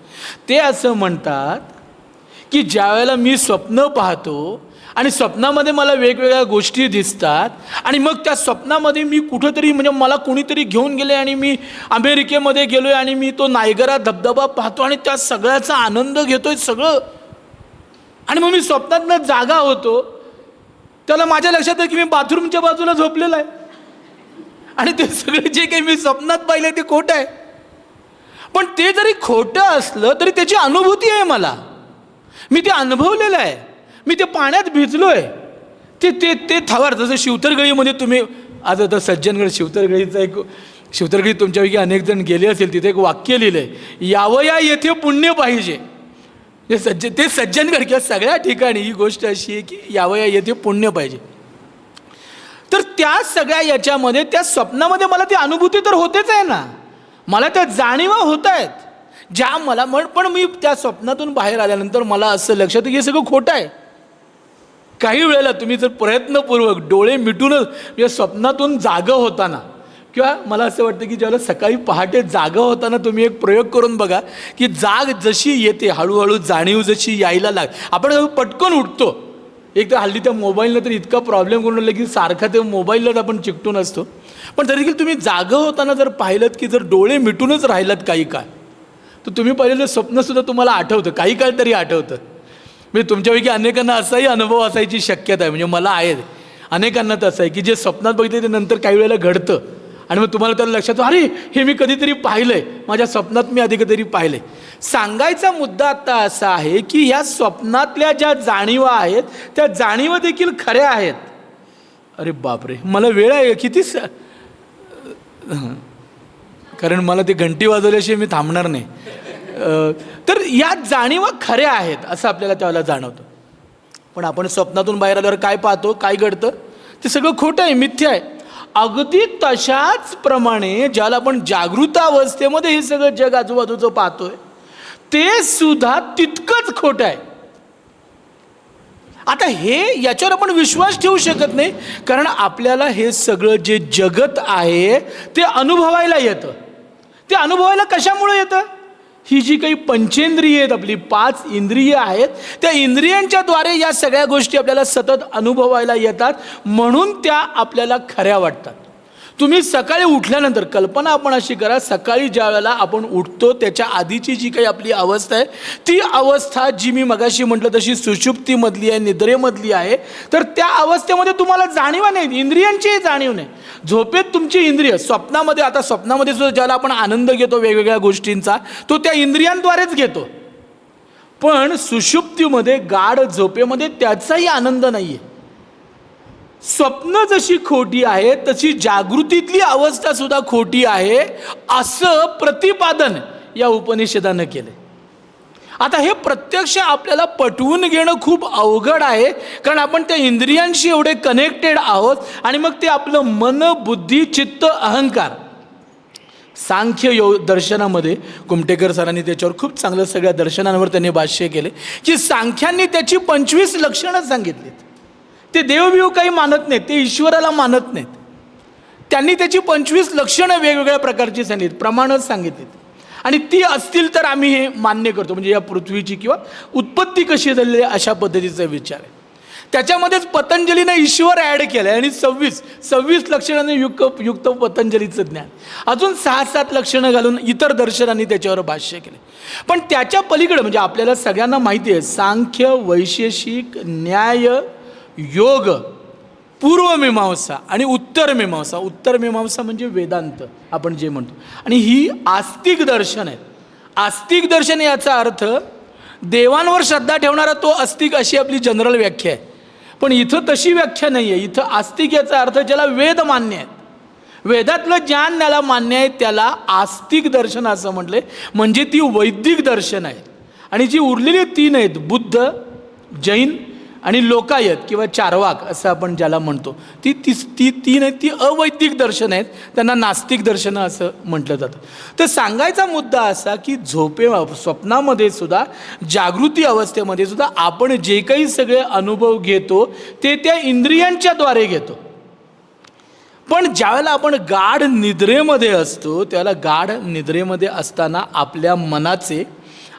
ते असं म्हणतात की ज्या वेळेला मी स्वप्न पाहतो आणि स्वप्नामध्ये मला वेगवेगळ्या गोष्टी दिसतात, आणि मग त्या स्वप्नामध्ये मी कुठंतरी, म्हणजे मला कोणीतरी घेऊन गेले आणि मी अमेरिकेमध्ये गेलो आहे आणि मी तो नायगरा धबधबा पाहतो आणि त्या सगळ्याचा आनंद घेतोय सगळं, आणि मग मी स्वप्नातनं जागा होतो, त्याला माझ्या लक्षात आहे की मी बाथरूमच्या बाजूला झोपलेला आहे आणि ते सगळे जे काही मी स्वप्नात पाहिलं ते खोटं आहे. पण ते जरी खोटं असलं तरी त्याची अनुभूती आहे, मला मी ते अनुभवलेलं आहे, मी ते पाण्यात भिजलोय, ते ते ते थवार. जसं शिवतरगळीमध्ये तुम्ही आज आता सज्जनगड शिवतरगळीचा एक, शिवतरगळी तुमच्यापैकी अनेक जण गेले असेल, तिथे एक वाक्य लिहिलं आहे, यावया येथे पुण्य पाहिजे. ते सज्जनगड किंवा सगळ्या ठिकाणी ही गोष्ट अशी आहे की यावया येथे पुण्य पाहिजे. तर त्या सगळ्या याच्यामध्ये, त्या स्वप्नामध्ये मला ती अनुभूती तर होतेच आहे ना, मला त्या जाणीवा होत आहेत ज्या मला, पण मी त्या स्वप्नातून बाहेर आल्यानंतर मला असं लक्षात की हे सगळं खोटं आहे. काही वेळेला तुम्ही जर प्रयत्नपूर्वक डोळे मिटूनच या स्वप्नातून जागं होताना, किंवा मला असं वाटतं की ज्यावेळेला सकाळी पहाटे जागं होताना तुम्ही एक प्रयोग करून बघा की जाग जशी येते, हळूहळू जाणीव जशी यायला आपण पटकन उठतो. एक तर हल्ली त्या मोबाईलनं तर इतका प्रॉब्लेम करून राहिला की सारखा ते मोबाईललाच आपण चिकटून असतो. पण तरी देखील तुम्ही जागं होताना जर पाहिलं की जर डोळे मिटूनच राहिलात काही काळ, तर तुम्ही पाहिलेलं स्वप्नसुद्धा तुम्हाला आठवतं, काही काळ तरी आठवतं. म्हणजे तुमच्यापैकी अनेकांना असाही अनुभव असायची शक्यता आहे, म्हणजे मला आहे, अनेकांना तर असं आहे की जे स्वप्नात बघितले ते नंतर काही वेळेला घडतं आणि मग तुम्हाला त्याला लक्षात, अरे हे मी कधीतरी पाहिलं आहे, माझ्या स्वप्नात मी आधी कधीतरी पाहिलं आहे. सांगायचा मुद्दा आता असा आहे की ह्या स्वप्नातल्या ज्या जाणीवा आहेत त्या जाणीवा देखील खऱ्या आहेत. अरे बापरे, मला वेळ आहे किती, कारण मला ते घंटी वाजवल्याशिवाय मी थांबणार नाही. तर या जाणीवा खऱ्या आहेत असं आपल्याला त्यावेळेला जाणवतं. पण आपण स्वप्नातून बाहेर आल्यावर काय पाहतो, काय घडतं, ते सगळं खोटं आहे, मिथ्या आहे. अगदी तशाच प्रमाणे ज्याला आपण जागृत अवस्थेमध्ये हे सगळं जग आजूबाजूचं पाहतोय ते सुद्धा तितकंच खोटं आहे. आता हे याच्यावर आपण विश्वास ठेवू शकत नाही, कारण आपल्याला हे सगळं जे जगत आहे ते अनुभवायला येतं. ते अनुभवायला कशामुळे येतं, ही जी काही पंचेंद्रिय आहेत, आपली 5 इंद्रिय आहेत, त्या इंद्रियांच्या द्वारे या सगळ्या गोष्टी आपल्याला सतत अनुभवायला येतात, म्हणून त्या आपल्याला खऱ्या वाटतात. तुम्ही सकाळी उठल्यानंतर कल्पना आपण अशी करा, सकाळी ज्या वेळेला आपण उठतो त्याच्या आधीची जी काही आपली अवस्था आहे ती अवस्था जी मी मगाशी म्हटलं तशी सुषुप्तीमधली आहे, निद्रेमधली आहे. तर त्या अवस्थेमध्ये तुम्हाला जाणीव नाही, इंद्रियांचीही जाणीव नाही. झोपेत तुमची इंद्रिय, स्वप्नामध्ये, आता स्वप्नामध्ये सुद्धा ज्याला आपण आनंद घेतो वेगवेगळ्या गोष्टींचा, तो त्या इंद्रियांद्वारेच घेतो. पण सुषुप्तीमध्ये गाढ झोपेमध्ये त्याचाही आनंद नाही आहे. स्वप्न जशी खोटी आहे तशी जागृतीतली अवस्था सुद्धा खोटी आहे, असं प्रतिपादन या उपनिषदानं केलं. आता हे प्रत्यक्ष आपल्याला पटवून घेणं खूप अवघड आहे, कारण आपण त्या इंद्रियांशी एवढे कनेक्टेड आहोत. आणि मग ते आपलं मन, बुद्धी, चित्त, अहंकार. सांख्य दर्शनामध्ये कुमटेकर सरांनी त्याच्यावर खूप चांगलं सगळ्या दर्शनांवर त्यांनी भाष्य केले की सांख्यांनी त्याची 25 लक्षणं सांगितलीत. ते देवबिव काही मानत नाहीत, ते ईश्वराला मानत नाहीत. त्यांनी त्याची 25 लक्षणं वेगवेगळ्या प्रकारची सांगितली, प्रमाणच सांगितलीत. आणि ती असतील तर आम्ही हे मान्य करतो, म्हणजे या पृथ्वीची किंवा उत्पत्ती कशी झालेली आहे अशा पद्धतीचा विचार आहे. त्याच्यामध्येच पतंजलीनं ईश्वर ॲड केलं आहे आणि 26 लक्षणांनी युक्त पतंजलीचं ज्ञान, अजून 6-7 लक्षणं घालून इतर दर्शनांनी त्याच्यावर भाष्य केले. पण त्याच्या पलीकडे म्हणजे आपल्याला सगळ्यांना माहिती आहे, सांख्य, वैशेषिक, न्याय, योग, पूर्वमीमांसा आणि उत्तरमीमांसा. उत्तरमीमांसा म्हणजे वेदांत आपण जे म्हणतो, आणि ही आस्तिक दर्शन आहे. आस्तिक दर्शन याचा अर्थ देवांवर श्रद्धा ठेवणारा तो आस्तिक, अशी आपली जनरल व्याख्या आहे. पण इथं तशी व्याख्या नाही आहे. इथं आस्तिक याचा अर्थ ज्याला वेद मान्य आहे, वेदातलं ज्ञान ज्याला मान्य आहे त्याला आस्तिक दर्शन असं म्हटले. म्हणजे ती वैदिक दर्शन आहेत. आणि जी उरलेली 3 आहेत, बुद्ध, जैन आणि लोकायत किंवा चार्वाक असं आपण ज्याला म्हणतो, ती 3 आहेत, ती अवैदिक दर्शन आहेत. त्यांना नास्तिक दर्शनं असं म्हटलं जातं. तर सांगायचा मुद्दा असा की स्वप्नामध्ये सुद्धा, जागृती अवस्थेमध्ये सुद्धा आपण जे काही सगळे अनुभव घेतो ते त्या इंद्रियांच्याद्वारे घेतो. पण ज्यावेळेला आपण गाढ निद्रेमध्ये असतो त्यावेळेला गाढ निद्रेमध्ये असताना आपल्या मनाचे,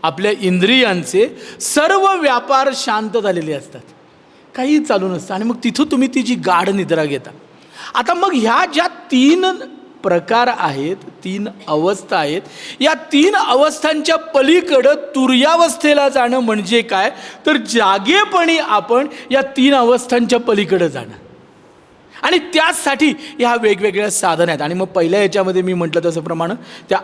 आपल्या इंद्रियांचे सर्व व्यापार शांत झालेले असतात, काही चालू नसतं. आणि मग तिथं तुम्ही ती जी गाढ निद्रा घेता. आता मग ह्या ज्या 3 प्रकार आहेत, 3 अवस्था आहेत, या 3 अवस्थांच्या पलीकडं तुर्यावस्थेला जाणं म्हणजे काय, तर जागेपणी आपण या 3 अवस्थांच्या पलीकडं जाणं. आणि त्यासाठी ह्या वेगवेगळ्या साधनं आहेत. आणि मग पहिल्या याच्यामध्ये मी म्हटलं तसं प्रमाणे त्या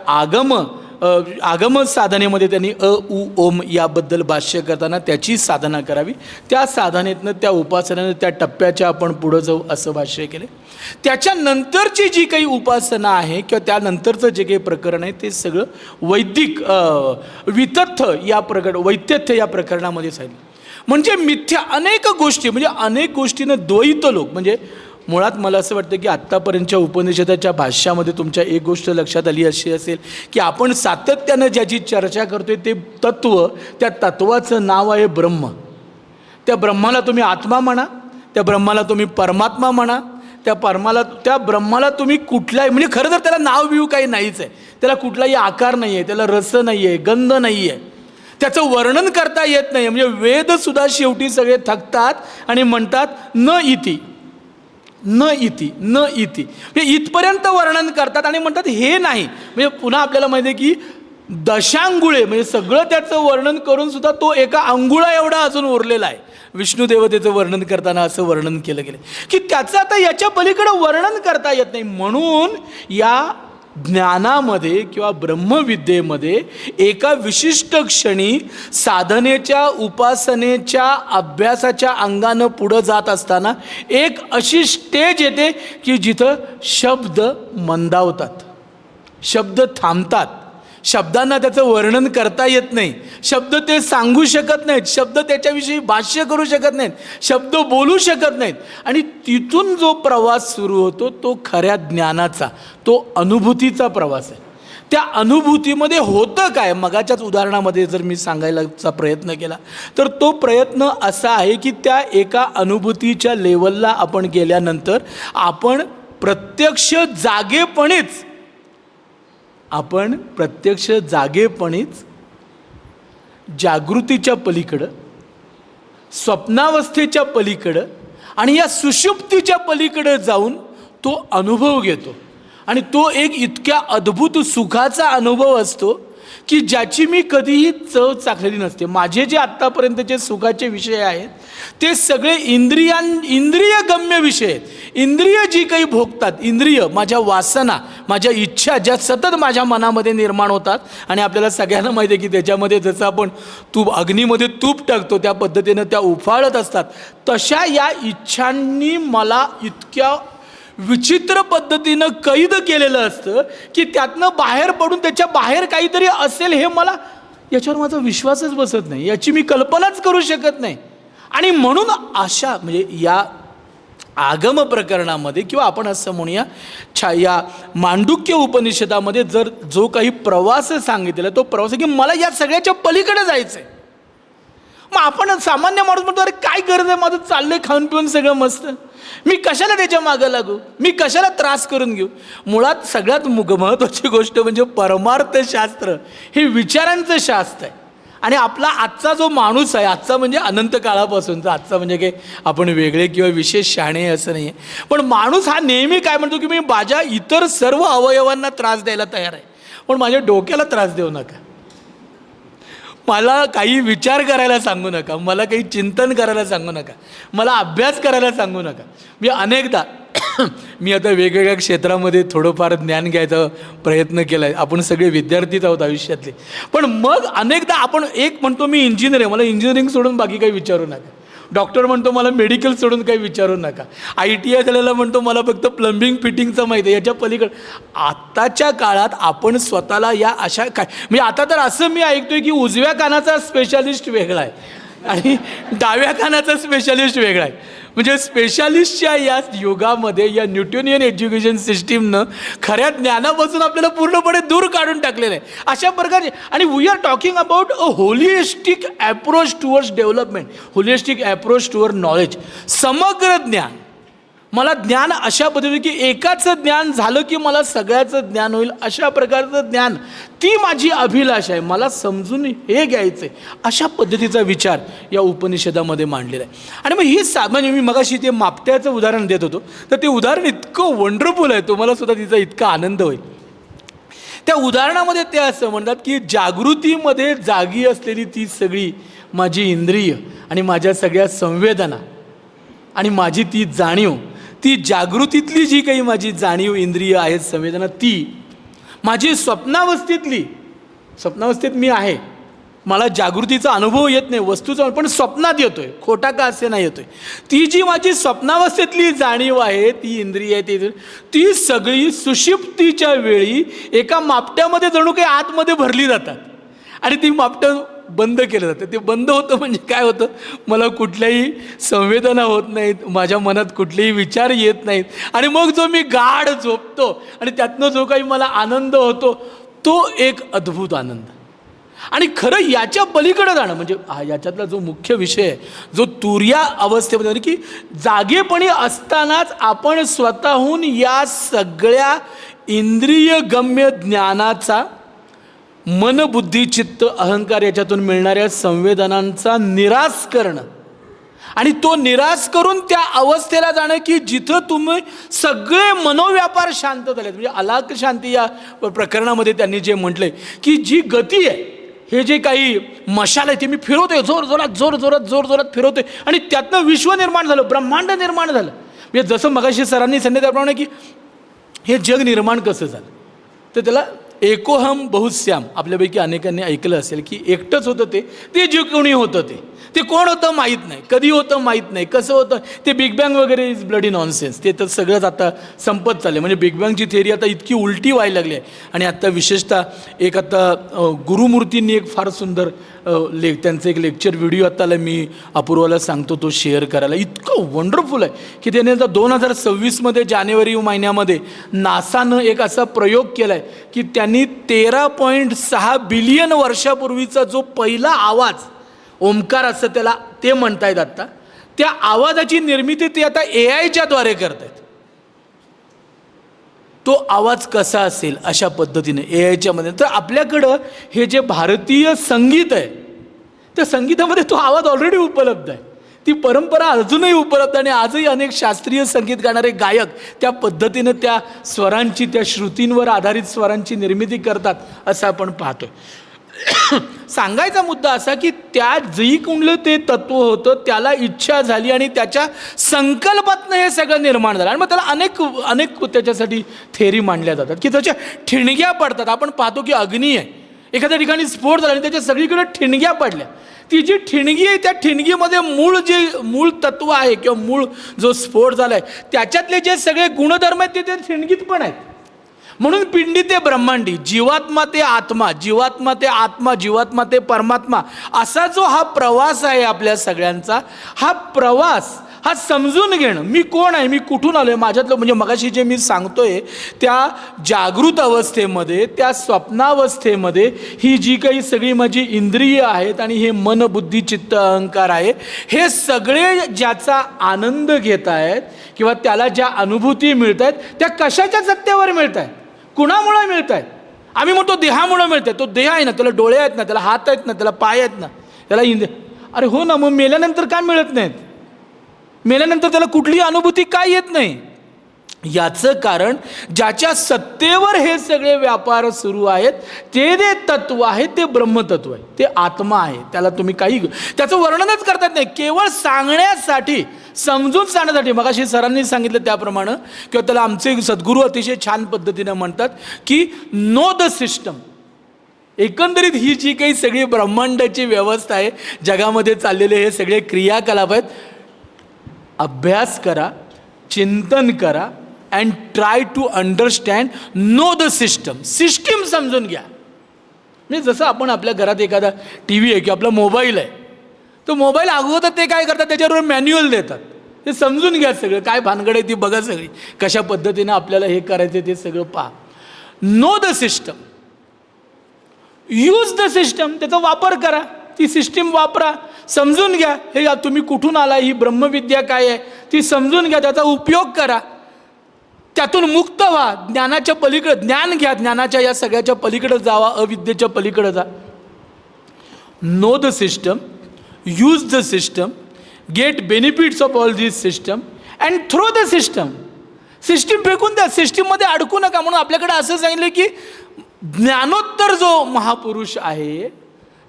आगम साधनेमध्ये त्यांनी उ ओम याबद्दल भाष्य करताना त्याची साधना करावी. त्या साधनेतनं, त्या उपासनेनं, त्या टप्प्याच्या आपण पुढं जाऊ असं भाष्य केले. त्याच्यानंतरची जी काही उपासना आहे किंवा त्यानंतरचं जे काही प्रकरण आहे ते सगळं वैदिक वैत्यथ्य या प्रकरणामध्ये सांगितलं. म्हणजे मिथ्या अनेक गोष्टी, म्हणजे अनेक गोष्टीनं द्वैत लोक, म्हणजे मुळात मला असं वाटतं की आत्तापर्यंतच्या उपनिषदाच्या भाष्यामध्ये तुमच्या एक गोष्ट लक्षात आली अशी असेल की आपण सातत्यानं ज्याची चर्चा करतोय ते तत्त्व, त्या तत्त्वाचं नाव आहे ब्रह्म. त्या ब्रह्माला तुम्ही आत्मा म्हणा, त्या ब्रह्माला तुम्ही परमात्मा म्हणा, त्या ब्रह्माला तुम्ही कुठलाही, म्हणजे खरं तर त्याला नाव बिव काही नाहीच आहे, त्याला कुठलाही आकार नाही आहे, त्याला रस नाही आहे, गंध नाही आहे, त्याचं वर्णन करता येत नाही. म्हणजे वेदसुद्धा शेवटी सगळे थकतात आणि म्हणतात न इति न इति न इति, म्हणजे इथपर्यंत वर्णन करतात आणि म्हणतात हे नाही. म्हणजे पुन्हा आपल्याला माहिती आहे की दशांगुळे, म्हणजे सगळं त्याचं वर्णन करून सुद्धा तो एका अंगुळा एवढा अजून उरलेला आहे. विष्णू देवतेचं वर्णन करताना असं वर्णन केलं गेलं की त्याचं आता याच्या पलीकडं वर्णन करता येत नाही. म्हणून या ज्ञानामध्ये किंवा ब्रह्मविद्येमध्ये एका विशिष्ट क्षणी साधनेच्या, उपासनेच्या, अभ्यासाच्या अंगानं पुढं जात असताना एक अशी स्टेज येते की जिथं शब्द मंदावतात, शब्द थांबतात, शब्दांना त्याचं वर्णन करता येत नाही, शब्द ते सांगू शकत नाहीत, शब्द त्याच्याविषयी भाष्य करू शकत नाहीत, शब्द बोलू शकत नाहीत. आणि तिथून जो प्रवास सुरू होतो तो खऱ्या ज्ञानाचा, तो अनुभूतीचा प्रवास आहे. त्या अनुभूतीमध्ये होतं काय, मगाच्याच उदाहरणामध्ये जर मी सांगायलाचा प्रयत्न केला तर तो प्रयत्न असा आहे की त्या एका अनुभूतीच्या लेवलला आपण गेल्यानंतर आपण प्रत्यक्ष जागेपणीच जागृतीच्या पलीकडं, स्वप्नावस्थेच्या पलीकडं आणि या सुषुप्तीच्या पलीकडं जाऊन तो अनुभव घेतो. आणि तो एक इतक्या अद्भुत सुखाचा अनुभव असतो की ज्याची मी कधीही चव चाखलेली नसते. माझे जे आत्तापर्यंतचे सुखाचे विषय आहेत ते सगळे इंद्रियगम्य विषय आहेत. इंद्रिय जी काही भोगतात, इंद्रिय माझ्या वासना, माझ्या इच्छा ज्या सतत माझ्या मनामध्ये निर्माण होतात आणि आपल्याला सगळ्यांना माहिती आहे की त्याच्यामध्ये जसं आपण अग्नीमध्ये तूप टाकतो त्या पद्धतीनं त्या उफाळत असतात. तशा या इच्छांनी मला इतक्या विचित्र पद्धतीनं कैद केलेलं असतं की त्यातनं बाहेर पडून त्याच्या बाहेर काहीतरी असेल हे मला, याच्यावर माझा विश्वासच बसत नाही, याची मी कल्पनाच करू शकत नाही. आणि म्हणून अशा म्हणजे या आगम प्रकरणामध्ये किंवा आपण असं म्हणूया या मांडुक्य उपनिषदामध्ये जर जो काही प्रवास सांगितलेला तो प्रवास की मला या सगळ्याच्या पलीकडे जायचं आहे. मग आपण सामान्य माणूस म्हणतो अरे काय गरज आहे, माझं चाललंय खाऊन पिऊन सगळं मस्त, मी कशाला त्याच्या मागं लागू, मी कशाला त्रास करून घेऊ. मुळात सगळ्यात महत्त्वाची गोष्ट म्हणजे परमार्थशास्त्र हे विचारांचं शास्त्र आहे. आणि आपला आजचा जो माणूस आहे, आजचा म्हणजे अनंत काळापासूनचा, आजचा म्हणजे काय आपण वेगळे किंवा विशेष शहाणे असं नाही आहे, पण माणूस हा नेहमी काय म्हणतो की मी माझ्या इतर सर्व अवयवांना त्रास द्यायला तयार आहे, पण माझ्या डोक्याला त्रास देऊ नका, मला काही विचार करायला सांगू नका, मला काही चिंतन करायला सांगू नका, मला अभ्यास करायला सांगू नका. मी अनेकदा मी आता वेगवेगळ्या क्षेत्रामध्ये थोडंफार ज्ञान घ्यायचा प्रयत्न केला आहे. आपण सगळे विद्यार्थीच आहोत आयुष्यातले. पण मग अनेकदा आपण एक म्हणतो मी इंजिनियर आहे, मला इंजिनिअरिंग सोडून बाकी काही विचारू नका. डॉक्टर म्हणतो मला मेडिकल सोडून काही विचारू नका. ITI झालेला म्हणतो मला फक्त प्लंबिंग फिटिंगचं माहिती आहे, याच्या पलीकडे. आत्ताच्या काळात आपण स्वतःला या अशा काय म्हणजे आता तर असं मी ऐकतोय की उजव्या कानाचा स्पेशालिस्ट वेगळा आहे आणि डाव्या कानाचा स्पेशालिस्ट वेगळा आहे. म्हणजे स्पेशालिस्टच्या या युगामध्ये या न्यूटोनियन एज्युकेशन सिस्टीमनं खऱ्या ज्ञानापासून आपल्याला पूर्णपणे दूर काढून टाकलेलं आहे अशा प्रकारे. आणि we are talking about a holistic approach towards development, holistic approach toward knowledge, समग्र ज्ञान. मला ज्ञान अशा पद्धतीने की एकाचं ज्ञान झालं की मला सगळ्याचं ज्ञान होईल अशा प्रकारचं ज्ञान, ती माझी अभिलाषा आहे, मला समजून हे घ्यायचं आहे, अशा पद्धतीचा विचार या उपनिषदामध्ये मांडलेला आहे. आणि मग ही म्हणजे मी मगाशी ते मापट्याचं उदाहरण देत होतो, तर ते उदाहरण इतकं वंडरफुल आहे, तुम्हाला सुद्धा तिचा इतका आनंद होईल. त्या उदाहरणामध्ये ते असं म्हणतात की जागृतीमध्ये जागी असलेली ती सगळी माझी इंद्रिय आणि माझ्या सगळ्या संवेदना आणि माझी ती जाणीव, ती जागृतीतली जी काही माझी जाणीव इंद्रिय आहेत, संवेदना, ती माझी स्वप्नावस्थेत मी आहे, मला जागृतीचा अनुभव येत नाही वस्तूचा, पण स्वप्नात येतोय, खोटा का असे नाही येतोय. ती जी माझी स्वप्नावस्थेतली जाणीव आहे, ती इंद्रिय आहे, ती सगळी सुषुप्तीच्या वेळी एका मापट्यामध्ये जणू काही आतमध्ये भरली जातात आणि ती मापटं बंद केलं जातं. ते बंद होतं म्हणजे काय होतं, मला कुठल्याही संवेदना होत नाहीत, माझ्या मनात कुठलेही विचार येत नाहीत आणि मग जो मी गाढ झोपतो आणि त्यातनं जो काही मला आनंद होतो तो एक अद्भुत आनंद. आणि खरं याच्या पलीकडे जाणं म्हणजे याच्यातला जो मुख्य विषय आहे, जो तुर्या अवस्थेमध्ये की जागेपणी असतानाच आपण स्वतःहून या सगळ्या इंद्रियगम्य ज्ञानाचा, मन, बुद्धी, चित्त, अहंकार याच्यातून मिळणाऱ्या संवेदनांचा निराश करणं आणि तो निराश करून त्या अवस्थेला जाणं की जिथं तुम्ही सगळे मनोव्यापार शांत झालेत. म्हणजे अलाक शांती या प्रकरणामध्ये त्यांनी जे म्हटलंय की जी गती आहे, हे जे काही मशाल आहे ते मी फिरवतोय, जोरात फिरवतोय आणि त्यातनं विश्व निर्माण झालं, ब्रह्मांड निर्माण झालं. म्हणजे जसं मगाशी सरांनी सांगितलं त्याप्रमाणे की हे जग निर्माण कसं झालं, तर त्याला एकोहम बहुश्याम, आपल्यापैकी अनेकांनी ऐकलं असेल की एकटंच होतं ते जे कोणी होतं ते कोण होतं माहीत नाही, कधी होतं माहीत नाही, कसं होतं ते. बिग बँग वगैरे इज ब्लडी नॉनसेन्स, ते तर सगळंच आता संपत चाललं. म्हणजे बिग बँगची थेअरी आता इतकी उलटी व्हायला लागली आहे. आणि आत्ता विशेषतः एक आता गुरुमूर्तींनी एक फार सुंदर त्यांचं एक लेक्चर व्हिडिओ आत्ताला मी अपूर्वाला सांगतो तो शेअर करायला, इतकं वंडरफुल आहे की त्याने आता 2026 जानेवारी महिन्यामध्ये नासानं एक असा प्रयोग केला आहे की त्यांनी 13.6 बिलियन वर्षापूर्वीचा जो पहिला आवाज, ओमकार असं त्याला ते म्हणतायत आत्ता, त्या आवाजाची निर्मिती ते आता AIच्या द्वारे करतायत. तो आवाज कसा असेल अशा पद्धतीने AIच्या मध्ये. तर आपल्याकडं हे जे भारतीय संगीत आहे त्या संगीतामध्ये तो आवाज ऑलरेडी उपलब्ध आहे. ती परंपरा अजूनही उपलब्ध आणि आजही अनेक शास्त्रीय संगीत गाणारे गायक त्या पद्धतीनं त्या स्वरांची, त्या श्रुतींवर आधारित स्वरांची निर्मिती करतात असं आपण पाहतोय. सांगायचा मुद्दा असा की त्या जी कुंडलं ते तत्व होतं त्याला इच्छा झाली आणि त्याच्या संकल्पातनं हे सगळं निर्माण झालं. आणि मग त्याला अनेक त्याच्यासाठी थेअरी मांडल्या जातात की त्याच्या ठिणग्या पडतात. आपण पाहतो की अग्नी आहे, एखाद्या ठिकाणी स्फोट झाला आणि त्याच्या सगळीकडे ठिणग्या पडल्या. ती जी ठिणगी आहे त्या ठिणगीमध्ये मूळ तत्व आहे किंवा मूळ जो स्फोट झाला आहे त्याच्यातले जे सगळे गुणधर्म आहेत ते ठिणगीत पण आहेत. म्हणून पिंडी ते ब्रह्मांडी, जीवात्मा ते आत्मा, जीवात्मा ते आत्मा, जीवात्मा ते परमात्मा, असा जो हा प्रवास आहे आपल्या सगळ्यांचा, हा प्रवास हा समजून घेणं, मी कोण आहे, मी कुठून आलो आहे, माझ्यातलं म्हणजे मगाशी जे मी सांगतोय त्या जागृत अवस्थेमध्ये, त्या स्वप्नावस्थेमध्ये ही जी काही सगळी माझी इंद्रिय आहेत आणि हे मन, बुद्धी, चित्त, अहंकार आहे, हे सगळे ज्याचा आनंद घेत आहेत किंवा त्याला ज्या अनुभूती मिळत आहेत त्या कशाच्या सत्तेवर मिळत आहेत, कुणामुळे मिळत आहेत? आम्ही म्हणतो देहामुळे मिळत आहे. तो देह आहे ना, त्याला डोळे आहेत ना, त्याला हात आहेत ना, त्याला पाय आहेत ना, त्याला अरे हो ना, मग मेल्यानंतर काय मिळत नाहीत? मेल्यानंतर त्याला कुठली अनुभूती काय येत नाही? याचं कारण ज्याच्या सत्तेवर हे सगळे व्यापार सुरू आहेत ते जे तत्व आहे ते ब्रह्मतत्व आहे, ते आत्मा आहे. त्याला तुम्ही काही त्याचं वर्णनच करतात नाही, केवळ सांगण्यासाठी, समजून सांगण्यासाठी. मगाशी सरांनी सांगितलं त्याप्रमाणे किंवा त्याला आमचे सद्गुरू अतिशय छान पद्धतीनं म्हणतात की नो द सिस्टम. एकंदरीत ही जी काही सगळी ब्रह्मांडाची व्यवस्था आहे, जगामध्ये चाललेले हे सगळे क्रियाकलाप आहेत, अभ्यास करा, चिंतन करा and try to understand, know the system. System समजून घ्या. म्हणजे जसं आपण आपल्या घरात एखादा टी व्ही आहे किंवा आपला मोबाईल आहे, तो मोबाईल अगोदर ते काय करतात, त्याच्यावर मॅन्युअल देतात. ते समजून घ्या सगळं, काय भानगड आहे ती बघा सगळी, कशा पद्धतीनं आपल्याला हे करायचं ते सगळं पहा. No the system, use the system, त्याचा वापर करा, ती सिस्टीम वापरा, समजून घ्या. हे तुम्ही कुठून आला, ही ब्रह्मविद्या काय आहे ती समजून घ्या, त्याचा उपयोग करा, त्यातून मुक्त व्हा, ज्ञानाच्या पलीकडे ज्ञान घ्या, ज्ञानाच्या या सगळ्याच्या पलीकडे जावा, अविद्येच्या पलीकडे जा. Know the system, use the system, get benefits of all this system and throw the system. System फेकून द्या, सिस्टीममध्ये अडकू नका. म्हणून आपल्याकडे असं सांगितलं की ज्ञानोत्तर जो महापुरुष आहे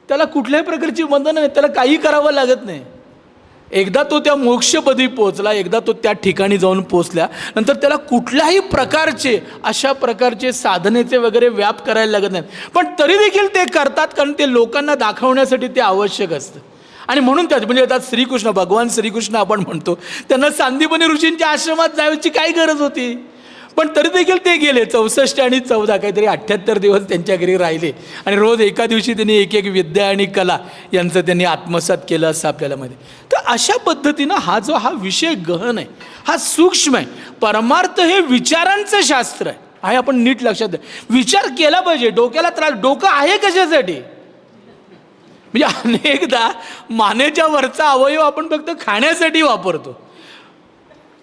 त्याला कुठल्याही प्रकारची बंधनं नाही, त्याला काही करावं लागत नाही. एकदा तो त्या मोक्षपदी पोचला, एकदा तो त्या ठिकाणी जाऊन पोचल्या नंतर त्याला कुठल्याही प्रकारचे अशा प्रकारचे साधनेचे वगैरे व्याप करायला लागत नाहीत. पण तरी देखील ते करतात, कारण ते लोकांना दाखवण्यासाठी ते आवश्यक असतं. आणि म्हणून त्याच म्हणजे आता श्रीकृष्ण, भगवान श्रीकृष्ण आपण म्हणतो, त्यांना सांदीपनी ऋषींच्या आश्रमात जायची काय गरज होती? पण तरी देखील ते गेले. 64 आणि 14 काहीतरी 78 दिवस त्यांच्या घरी राहिले आणि रोज एका दिवशी त्यांनी एक विद्या आणि कला यांचं त्यांनी आत्मसात केलं असं आपल्याला माहिती. तर अशा पद्धतीनं हा विषय गहन आहे, हा सूक्ष्म आहे. परमार्थ हे विचारांचं शास्त्र आहे, हे आपण नीट लक्षात द्या. विचार केला पाहिजे, डोक्याला त्रास, डोकं आहे कशासाठी? म्हणजे अनेकदा मानेच्या वरचा अवयव आपण फक्त खाण्यासाठी वापरतो,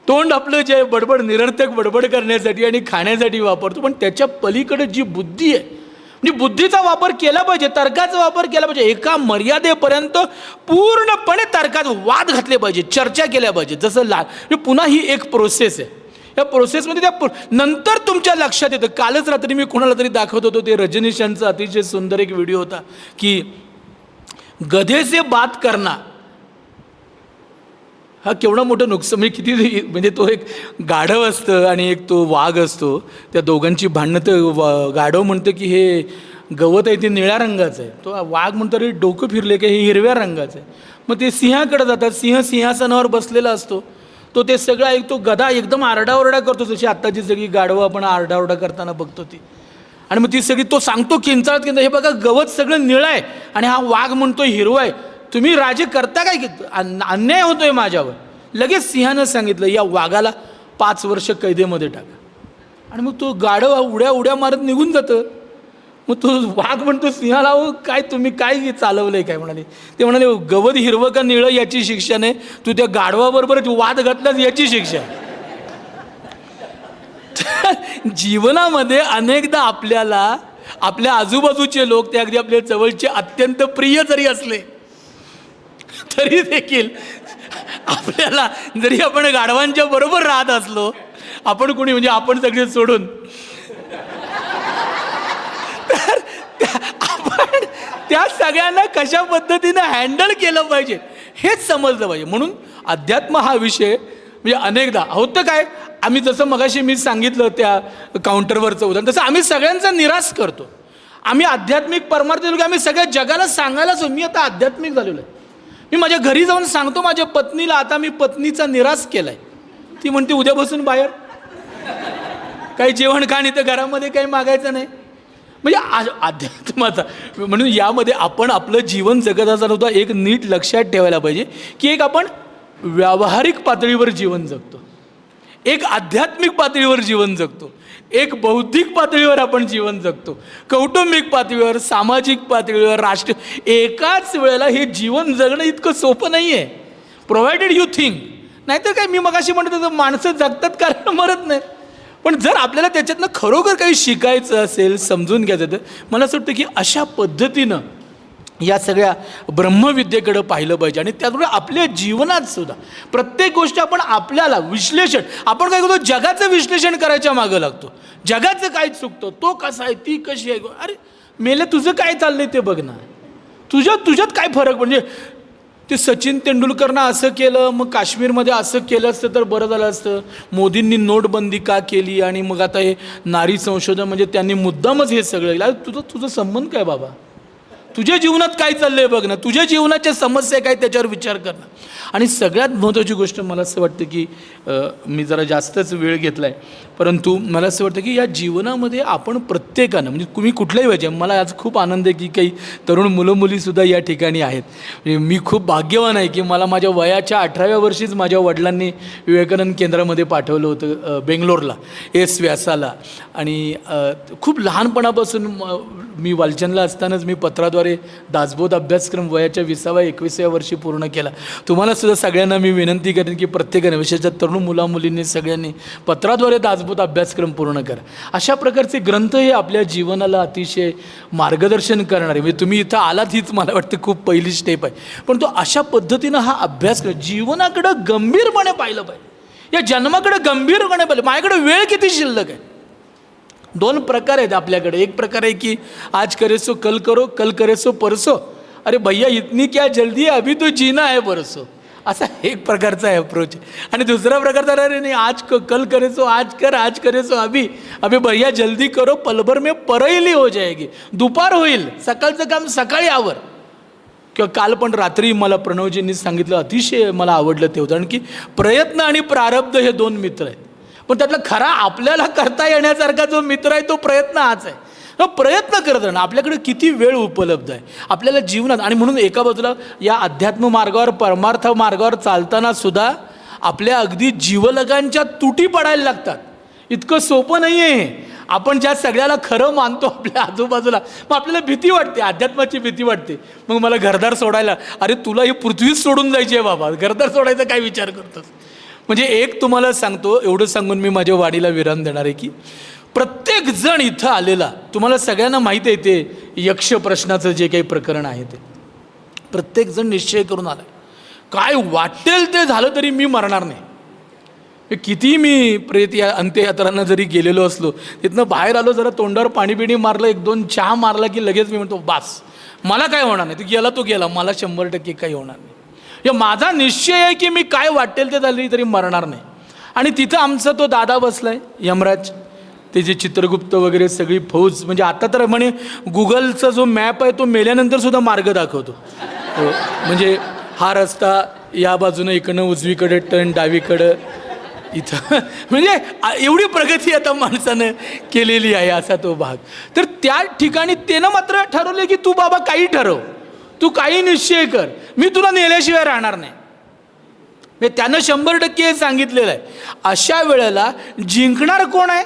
तोंड आपलं जे बडबड निरर्थक बडबड करण्यासाठी आणि खाण्यासाठी वापरतो. पण त्याच्या पलीकडे जी बुद्धी आहे, म्हणजे बुद्धीचा वापर केला पाहिजे, तर्काचा वापर केला पाहिजे. एका मर्यादेपर्यंत पूर्णपणे तर्कात वाद घातले पाहिजे, चर्चा केल्या पाहिजे. जसं पुन्हा ही एक प्रोसेस आहे. या प्रोसेसमध्ये त्या नंतर तुमच्या लक्षात येतं. कालच रात्री मी कुणाला तरी दाखवत होतो, ते रजनीशांचा अतिशय सुंदर एक व्हिडिओ होता की गधे से बात करना हा केवढं मोठं नुकसान, म्हणजे किती, म्हणजे तो एक गाढव असतं आणि एक तो वाघ असतो, त्या दोघांची भांडणं. तर गाढव म्हणतं की हे गवत आहे ते निळ्या रंगाचं आहे, तो वाघ म्हणतो रे डोकं फिरले की हे हिरव्या रंगाचं आहे. मग ते सिंहाकडे जातात, सिंह सिंहासनावर बसलेला असतो, तो ते सगळं ऐकतो. गधा एकदम आरडाओरडा करतो, जशी आत्ताची सगळी गाढवं आपण आरडाओरडा करताना बघतो ती. आणि मग ती सगळी तो सांगतो किंचाळत किंचा, हे बघा गवत सगळं निळं आहे आणि हा वाघ म्हणतो हिरवा आहे, तुम्ही राजे करता काय, अन्याय होतोय माझ्यावर. लगेच सिंहानं सांगितलं या वाघाला 5 वर्ष कैदेमध्ये टाका. आणि मग तो गाढव उड्या मारत निघून जातं. मग तो वाघ म्हणतो सिंहाला, हो काय तुम्ही काय चालवलंय काय? म्हणाले ते म्हणाले गवत हिरवं का निळं याची शिक्षा नाही, तू त्या गाढवाबरोबर वाद घातलास याची शिक्षा. जीवनामध्ये अनेकदा आपल्याला आपल्या आजूबाजूचे लोक, ते अगदी आपल्या जवळचे अत्यंत प्रिय जरी असले तरी देखील आपल्याला जरी आपण गाढवांच्या बरोबर राहत असलो, आपण कोणी म्हणजे आपण सगळे सोडून, तर आपण त्या सगळ्यांना कशा पद्धतीनं हँडल केलं पाहिजे हेच समजलं पाहिजे. म्हणून अध्यात्म हा विषय म्हणजे अनेकदा होतं काय, आम्ही जसं मगाशी मी सांगितलं त्या काउंटरवरचं उदाहरण, तसं आम्ही सगळ्यांचा निराश करतो. आम्ही आध्यात्मिक परमार्थ लोक, आम्ही सगळ्या जगाला सांगायलाच मी आता आध्यात्मिक झालेलो आहे. मी माझ्या घरी जाऊन सांगतो माझ्या पत्नीला, आता मी पत्नीचा निराश केला आहे. ती म्हणते उद्या बसून बाहेर काही जेवण खाण, इथं घरामध्ये काही मागायचं नाही. म्हणजे अध्यात्माचा, म्हणून यामध्ये आपण आपलं जीवन जगत असताना एक नीट लक्षात ठेवायला पाहिजे की एक आपण व्यावहारिक पातळीवर जीवन जगतो, एक आध्यात्मिक पातळीवर जीवन जगतो, एक बौद्धिक पातळीवर आपण जीवन जगतो, कौटुंबिक पातळीवर, सामाजिक पातळीवर, राष्ट्रीय. एकाच वेळेला हे जीवन जगणं इतकं सोपं नाही आहे, प्रोव्हायडेड यू थिंक. नाहीतर काय, मी मगाशी म्हणत होतो माणसं जगतात कारण मरत नाहीत. पण जर आपल्याला त्याच्यातनं खरोखर काही शिकायचं असेल, समजून घ्यायचं, तर मला असं वाटतं की अशा पद्धतीनं या सगळ्या ब्रह्मविद्येकडं पाहिलं पाहिजे. आणि त्यामुळे आपल्या जीवनात सुद्धा प्रत्येक गोष्ट आपण आपल्याला विश्लेषण, आपण काय करतो, जगाचं विश्लेषण करायच्या मागं लागतो. जगाचं काय चुकतं, तो कसा आहे, ती कशी आहे, अरे मेले तुझं काय चाललंय ते बघ ना, तुझ्यात काय फरक. म्हणजे ते सचिन तेंडुलकरनं असं केलं, मग काश्मीरमध्ये असं केलं असतं तर बरं झालं असतं. मोदींनी नोटबंदी का केली, आणि मग आता हे नारी संशोधन, म्हणजे त्यांनी मुद्दामच हे सगळं केलं. तुझं संबंध काय बाबा, तुझ्या जीवनात काय चाललंय बघ ना, तुझ्या जीवनाच्या समस्या काय त्याच्यावर विचार कर ना. आणि सगळ्यात महत्त्वाची गोष्ट मला असं वाटतं की मी जरा जास्तच वेळ घेतला आहे, परंतु मला असं वाटतं की या जीवनामध्ये आपण प्रत्येकानं, म्हणजे तुम्ही कुठल्याही वयाचे, मला आज खूप आनंद आहे की काही तरुण मुलं मुलीसुद्धा या ठिकाणी आहेत. म्हणजे मी खूप भाग्यवान आहे की मला माझ्या वयाच्या 18व्या वर्षीच माझ्या वडिलांनी विवेकानंद केंद्रामध्ये पाठवलं होतं, बेंगलोरला, एस व्यासाला. आणि खूप लहानपणापासून मी वालचंदला असतानाच मी पत्राद्वारे दासबोध अभ्यासक्रम वयाच्या 20व्या-21व्या वर्षी पूर्ण केला. तुम्हाला सुद्धा सगळ्यांना मी विनंती करेन की प्रत्येकाने, विशेषतः तरुण मुलामुलींनी सगळ्यांनी पत्राद्वारे दासबोध अभ्यासक्रम पूर्ण करा. अशा प्रकारचे ग्रंथ हे आपल्या जीवनाला अतिशय मार्गदर्शन करणारे. म्हणजे तुम्ही इथं आलात हीच मला वाटतं खूप पहिली स्टेप आहे. पण तो अशा पद्धतीनं हा अभ्यासक्रम जीवनाकडं गंभीरपणे पाहिलं पाहिजे, या जन्माकडे गंभीरपणे पाहिलं. माझ्याकडे वेळ किती शिल्लक आहे. 2 प्रकार आहेत आपल्याकडे. एक प्रकार आहे की आज करे सो कल करो, कल करे सो परसो. अरे भैया इतनी क्या जल्दी है, अभी तो जीना है परसो. असा एक प्रकारचा आहे अप्रोच. आणि दुसरा प्रकारचा, अरे नाही आज कल करे सो आज कर, आज करे सो अभी, अभी भैया जल्दी करो, पलभर में परैली हो जाएगी. दुपार होईल, सकाळचं काम सकाळी आवर. किंवा काल पण रात्री मला प्रणवजींनी सांगितलं, अतिशय मला आवडलं ते उदाहरण, की प्रयत्न आणि प्रारब्ध हे 2 मित्र आहेत. पण त्यातला खरा आपल्याला करता येण्यासारखा जो मित्र आहे तो प्रयत्न हाच आहे. प्रयत्न करत राहणं. आपल्याकडे किती वेळ उपलब्ध आहे आपल्याला जीवनात. आणि म्हणून एका बाजूला या अध्यात्म मार्गावर, परमार्थ मार्गावर चालताना सुद्धा आपल्या अगदी जीवलगांच्या तुटी पडायला लागतात. इतकं सोपं नाही आहे. आपण ज्या सगळ्याला खरं मानतो आपल्या आजूबाजूला, मग आपल्याला भीती वाटते, अध्यात्माची भीती वाटते. मग मला घरदार सोडायला, अरे तुला ही पृथ्वीच सोडून जायची आहे बाबा, घरदार सोडायचा काय विचार करतोस. म्हणजे एक तुम्हाला सांगतो, एवढं सांगून मी माझ्या वाणीला विराम देणार आहे की प्रत्येक जण इथं आलेला, तुम्हाला सगळ्यांना माहीत आहे ते यक्ष प्रश्नाचं जे काही प्रकरण आहे ते, प्रत्येक जण निश्चय करून आला, काय वाटेल ते झालं तरी मी मरणार नाही. किती मी प्रेत या अंत्ययात्रांना जरी गेलेलो असलो, तिथनं बाहेर आलो, जरा तोंडावर पाणी मारलं, 1-2 चहा मारला की लगेच मी म्हणतो बास, मला काय होणार नाही. तो गेला, मला 100% काही होणार नाही. या माझा निश्चय आहे की मी काय वाटेल ते झाली तरी मरणार नाही. आणि तिथं आमचा तो दादा बसलाय, यमराज, ते जे चित्रगुप्त वगैरे सगळी फौज. म्हणजे आता तर म्हणे गुगलचा जो मॅप आहे तो मेल्यानंतर सुद्धा मार्ग दाखवतो. म्हणजे हा रस्ता या बाजूनं, इकडनं उजवीकडे टर्न, डावीकडं, इथं. म्हणजे एवढी प्रगती आता माणसानं केलेली आहे असा तो भाग. तर त्या ठिकाणी त्यानं मात्र ठरवलं की तू बाबा काही ठरव, तू काही निश्चय कर, मी तुला नेल्याशिवाय राहणार नाही. म्हणजे त्यानं 100% हे सांगितलेलं आहे. अशा वेळेला जिंकणार कोण आहे?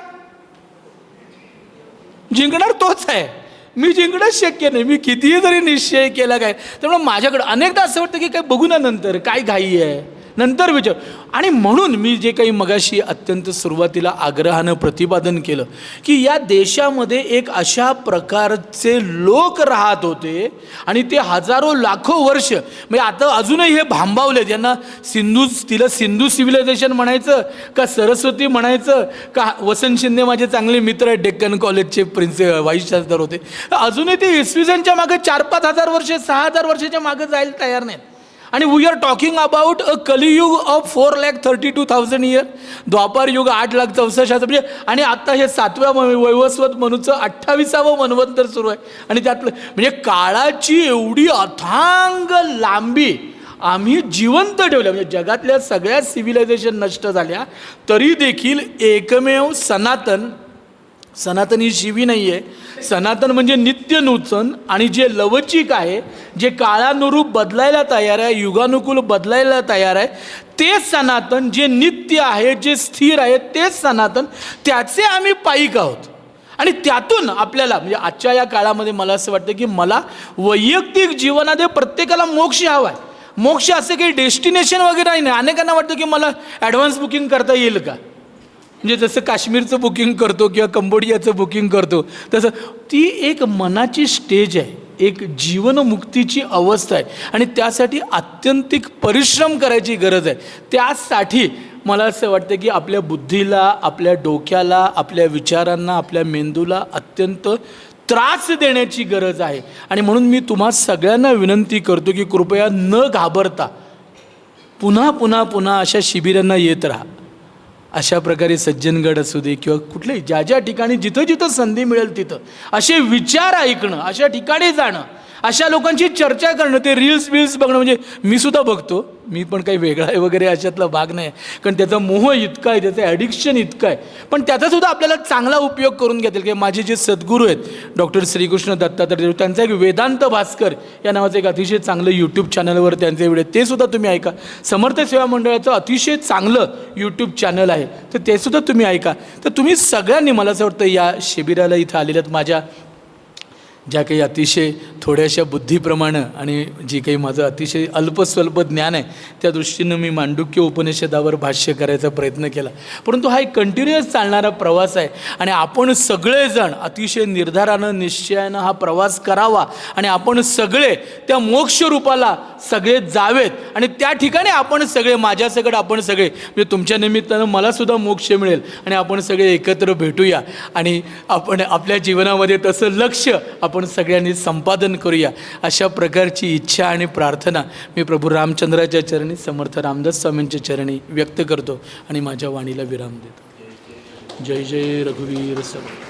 जिंकणार तोच आहे. मी जिंकणंच शक्य नाही, मी कितीही जरी निश्चय केला काय. त्यामुळे माझ्याकडं अनेकदा असं वाटतं की काय बघू ना नंतर, काय घाई आहे, नंतर विचार. आणि म्हणून मी जे काही मगाशी अत्यंत सुरुवातीला आग्रहानं प्रतिपादन केलं की या देशामध्ये एक अशा प्रकारचे लोक राहत होते आणि ते हजारो लाखो वर्ष, म्हणजे आता अजूनही हे भांबावले, ज्यांना तिला सिंधू सिव्हिलायझेशन म्हणायचं का सरस्वती म्हणायचं का, वसंत शिंदे माझे चांगले मित्र आहेत, डेक्कन कॉलेजचे व्हाईस चान्सलर होते, अजूनही ते इसवी सनच्या मागे 4-5 हजार वर्ष 6 हजार वर्षाच्या मागे जायला तयार नाहीत. आणि we are talking about a Kaliyuga of 4,32,000 year, Dwapar Yuga 8,64,000 म्हणजे, आणि आता हे 7व्या वैवस्वत मनूचं 28वं मनवंतर सुरू आहे. आणि त्यातलं म्हणजे काळाची एवढी अथांग लांबी आम्ही जिवंत ठेवल्या. म्हणजे जगातल्या सगळ्या सिव्हिलायझेशन नष्ट झाल्या तरी देखील एकमेव सनातन ही शिवी नाही आहे. सनातन म्हणजे नित्य नूतन आणि जे लवचिक आहे, जे काळानुरूप बदलायला तयार आहे, युगानुकूल बदलायला तयार आहे, तेच सनातन. जे नित्य आहे, जे स्थिर आहे, तेच सनातन. त्याचे आम्ही पाईक आहोत. आणि त्यातून आपल्याला म्हणजे आजच्या या काळामध्ये मला असं वाटतं की मला वैयक्तिक जीवनामध्ये प्रत्येकाला मोक्ष हवा आहे. मोक्ष असं काही डेस्टिनेशन वगैरे नाही. अनेकांना वाटतं की मला ॲडव्हान्स बुकिंग करता येईल का, म्हणजे जसं काश्मीरचं बुकिंग करतो किंवा कंबोडियाचं बुकिंग करतो तसं. ती एक मनाची स्टेज आहे, एक जीवनमुक्तीची अवस्था आहे आणि त्यासाठी आत्यंतिक परिश्रम करायची गरज आहे. त्यासाठी मला असं वाटतं की आपल्या बुद्धीला, आपल्या डोक्याला, आपल्या विचारांना, आपल्या मेंदूला अत्यंत त्रास देण्याची गरज आहे. आणि म्हणून मी तुम्हा सगळ्यांना विनंती करतो की कृपया न घाबरता पुन्हा पुन्हा पुन्हा अशा शिबिरांना येत राहा. अशा प्रकारे सज्जनगड असू दे किंवा कुठल्याही ज्या ज्या ठिकाणी जिथं जिथं संधी मिळेल तिथं असे विचार ऐकणं, अशा ठिकाणी जाणं, अशा लोकांची चर्चा करणं, ते रील्स बघणं. म्हणजे मी सुद्धा बघतो, मी पण काही वेगळा आहे वगैरे अशातला भाग नाही, कारण त्याचा मोह इतका आहे, त्याचं ॲडिक्शन इतकं आहे. पण त्याचासुद्धा आपल्याला चांगला उपयोग करून घेतील की माझे जे सद्गुरू आहेत डॉक्टर श्रीकृष्ण दत्तात्रय, त्यांचा एक वेदांत भास्कर या नावाचं एक अतिशय चांगलं यूट्यूब चॅनलवर त्यांचे व्हिडिओ, ते सुद्धा तुम्ही ऐका. समर्थ सेवा मंडळाचं अतिशय चांगलं यूट्यूब चॅनल आहे, तर ते सुद्धा तुम्ही ऐका. तर तुम्ही सगळ्यांनी, मला असं वाटतं या शिबिराला इथं आलेल्यात माझ्या ज्या काही अतिशय थोड्याशा बुद्धीप्रमाणे आणि जी काही माझं अतिशय अल्पस्वल्प ज्ञान आहे त्या दृष्टीनं मी मांडुक्य उपनिषदावर भाष्य करायचा प्रयत्न केला. परंतु हा एक कंटिन्युअस चालणारा प्रवास आहे आणि आपण सगळेजण अतिशय निर्धारानं, निश्चयानं हा प्रवास करावा आणि आपण सगळे त्या मोक्षरूपाला सगळे जावेत. आणि त्या ठिकाणी आपण सगळे, माझ्यासकट आपण सगळे, म्हणजे तुमच्या निमित्तानं मलासुद्धा मोक्ष मिळेल आणि आपण सगळे एकत्र भेटूया आणि आपण आपल्या जीवनामध्ये तसं लक्ष आपण सगळ्यांनी संपादन करूया, अशा प्रकारची इच्छा आणि प्रार्थना मी प्रभू रामचंद्राच्या चरणी, समर्थ रामदास स्वामींच्या चरणी व्यक्त करतो आणि माझ्या वाणीला विराम देतो. जय जय रघुवीर समर्थ.